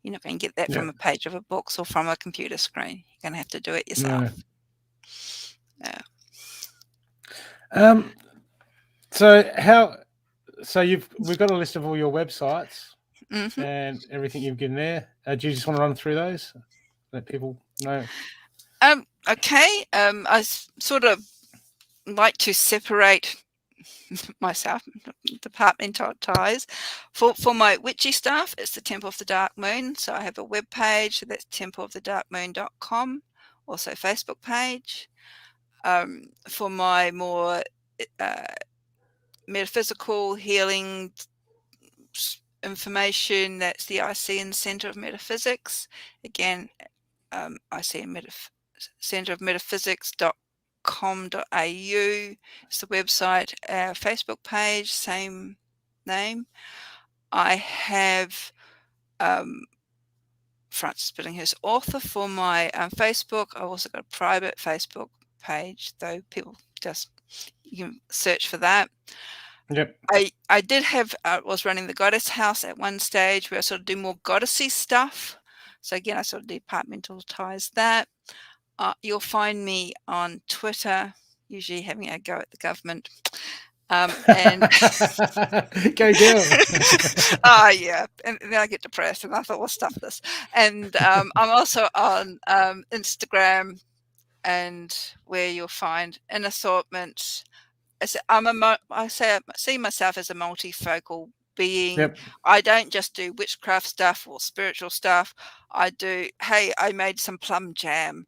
You're not going to get that from a page of a book or from a computer screen. You're going to have to do it yourself. Yeah. So we've got a list of all your websites and everything you've given there. Do you just want to run through those? Let people know. Okay. I sort of like to separate myself, departmentalize. For my witchy stuff, it's the Temple of the Dark Moon. So I have a web page, that's templeofthedarkmoon.com, also Facebook page. For my more metaphysical healing information, that's the Isian Center of Metaphysics. Again, Isian Center of Metaphysics.com.au is the website. Our Facebook page, same name. I have Frances Billinghurst author for my Facebook. I've also got a private Facebook page, though people you can search for that. Yep. I did have was running the Goddess House at one stage where I sort of do more goddessy stuff. So again, I sort of departmentalize that. You'll find me on Twitter, usually having a go at the government. And go girl. Yeah, and then I get depressed and I thought, well, stuff this. And I'm also on Instagram, and where you'll find an assortment. I see myself as a multifocal being. Yep. I don't just do witchcraft stuff or spiritual stuff. I made some plum jam.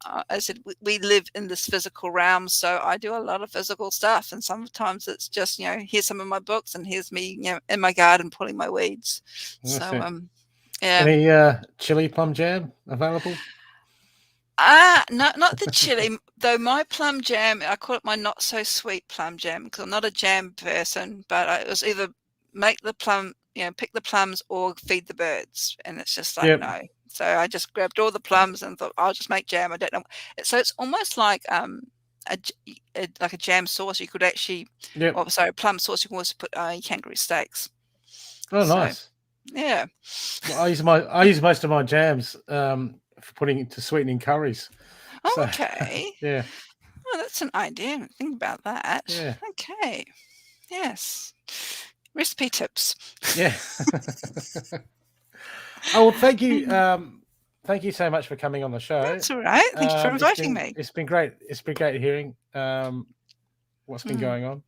I said we live in this physical realm, so I do a lot of physical stuff, and sometimes it's just here's some of my books, and here's me in my garden pulling my weeds. That's yeah. Any chili plum jam available? Not the chili, though. My plum jam, I call it my not so sweet plum jam, because I'm not a jam person, but it was either make the plum, pick the plums or feed the birds. And it's just like, no. So I just grabbed all the plums and thought, I'll just make jam. I don't know. So it's almost like a jam sauce. You could actually, plum sauce. You can also put kangaroo steaks. Oh, nice. Yeah. Well, I use most of my jams for putting into sweetening curries. Oh, okay. Yeah. Oh, that's an idea. Think about that. Yeah. Okay. Yes. Recipe tips. Yeah. Oh, well, thank you. Thank you so much for coming on the show. That's all right. Thank you for inviting me. It's been great. It's been great hearing what's been going on.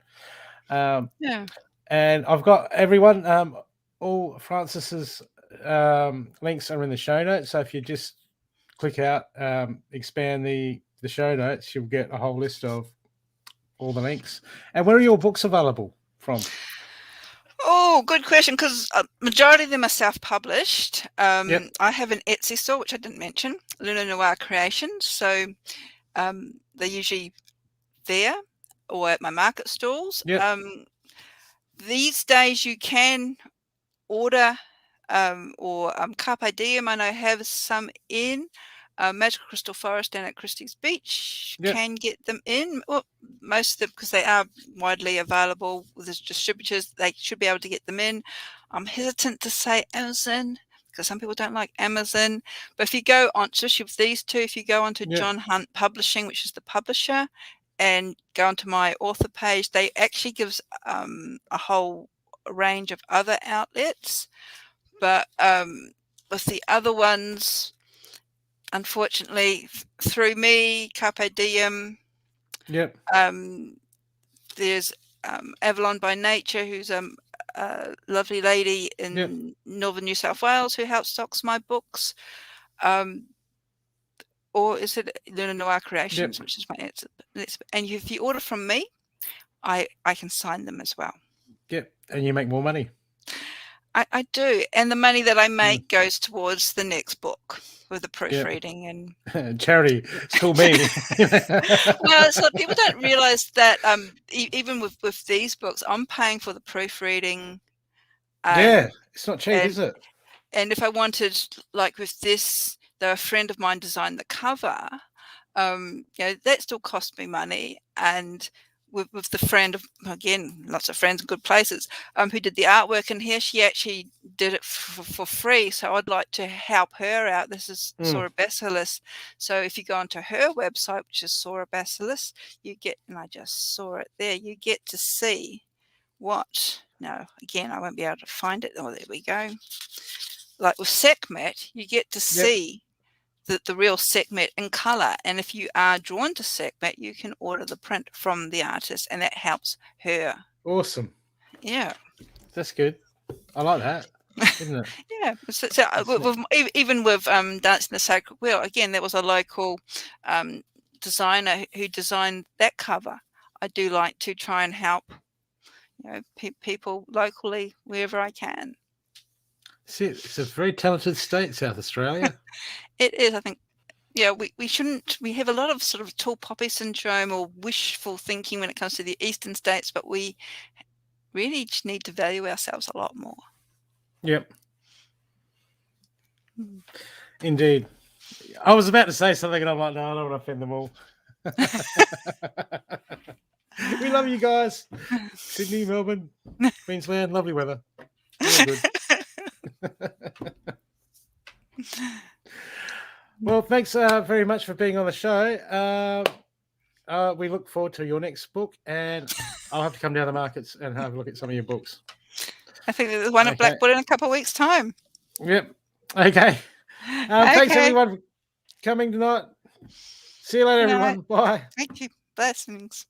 Yeah. And I've got everyone. All Frances's links are in the show notes. So if you just click out, expand the show notes, you'll get a whole list of all the links. And where are your books available from? Oh, good question, because majority of them are self-published. I have an Etsy store, which I didn't mention, LunaNoireCreations. So they're usually there or at my market stalls. These days you can order or Carpe Diem, I know, have some in. Magical Crystal Forest down at Christie's Beach can get them in. Well, most of them, because they are widely available with the distributors, they should be able to get them in. I'm hesitant to say Amazon because some people don't like Amazon. But if you go on, especially with these two, if you go onto John Hunt Publishing, which is the publisher, and go onto my author page, they actually gives a whole range of other outlets. But with the other ones, unfortunately, through me, Carpe Diem. Yep. There's Avalon by Nature, who's a lovely lady in northern New South Wales who helps stocks my books. Or is it LunaNoireCreations, which is my answer. And if you order from me, I can sign them as well. Yep. And you make more money. I do. And the money that I make goes towards the next book with the proofreading and charity. Still me. Well, so people don't realize that even with these books, I'm paying for the proofreading. It's not cheap, is it? And if I wanted, like with this, though a friend of mine designed the cover, that still cost me money. And with the friend of, again, lots of friends in good places, who did the artwork, and here she actually did it for free. So I'd like to help her out. This is Sora Basilis. So if you go onto her website, which is Sora Basilis, you get, and I just saw it there, you get to see what, now again, I won't be able to find it. Oh, there we go. Like with Sekhmet, you get to see the real Sekhmet in color, and if you are drawn to Sekhmet, you can order the print from the artist, and that helps her. Awesome. Yeah, that's good. I like that, isn't it? Yeah. So even with Dancing the Sacred Wheel, again, there was a local designer who designed that cover. I do like to try and help, people locally wherever I can. See, it's a very talented state, South Australia. It is, I think. Yeah, we shouldn't. We have a lot of sort of tall poppy syndrome or wishful thinking when it comes to the eastern states, but we really just need to value ourselves a lot more. Yep. Indeed. I was about to say something, and I'm like, no, I don't want to offend them all. We love you guys. Sydney, Melbourne, Queensland, lovely weather. Very good. Well, thanks very much for being on the show. We look forward to your next book, and I'll have to come down the markets and have a look at some of your books. I think there's one at Blackwood in a couple of weeks' time. Yep. Okay. Thanks, everyone, for coming tonight. See you later, everyone. Bye. Thank you. Blessings.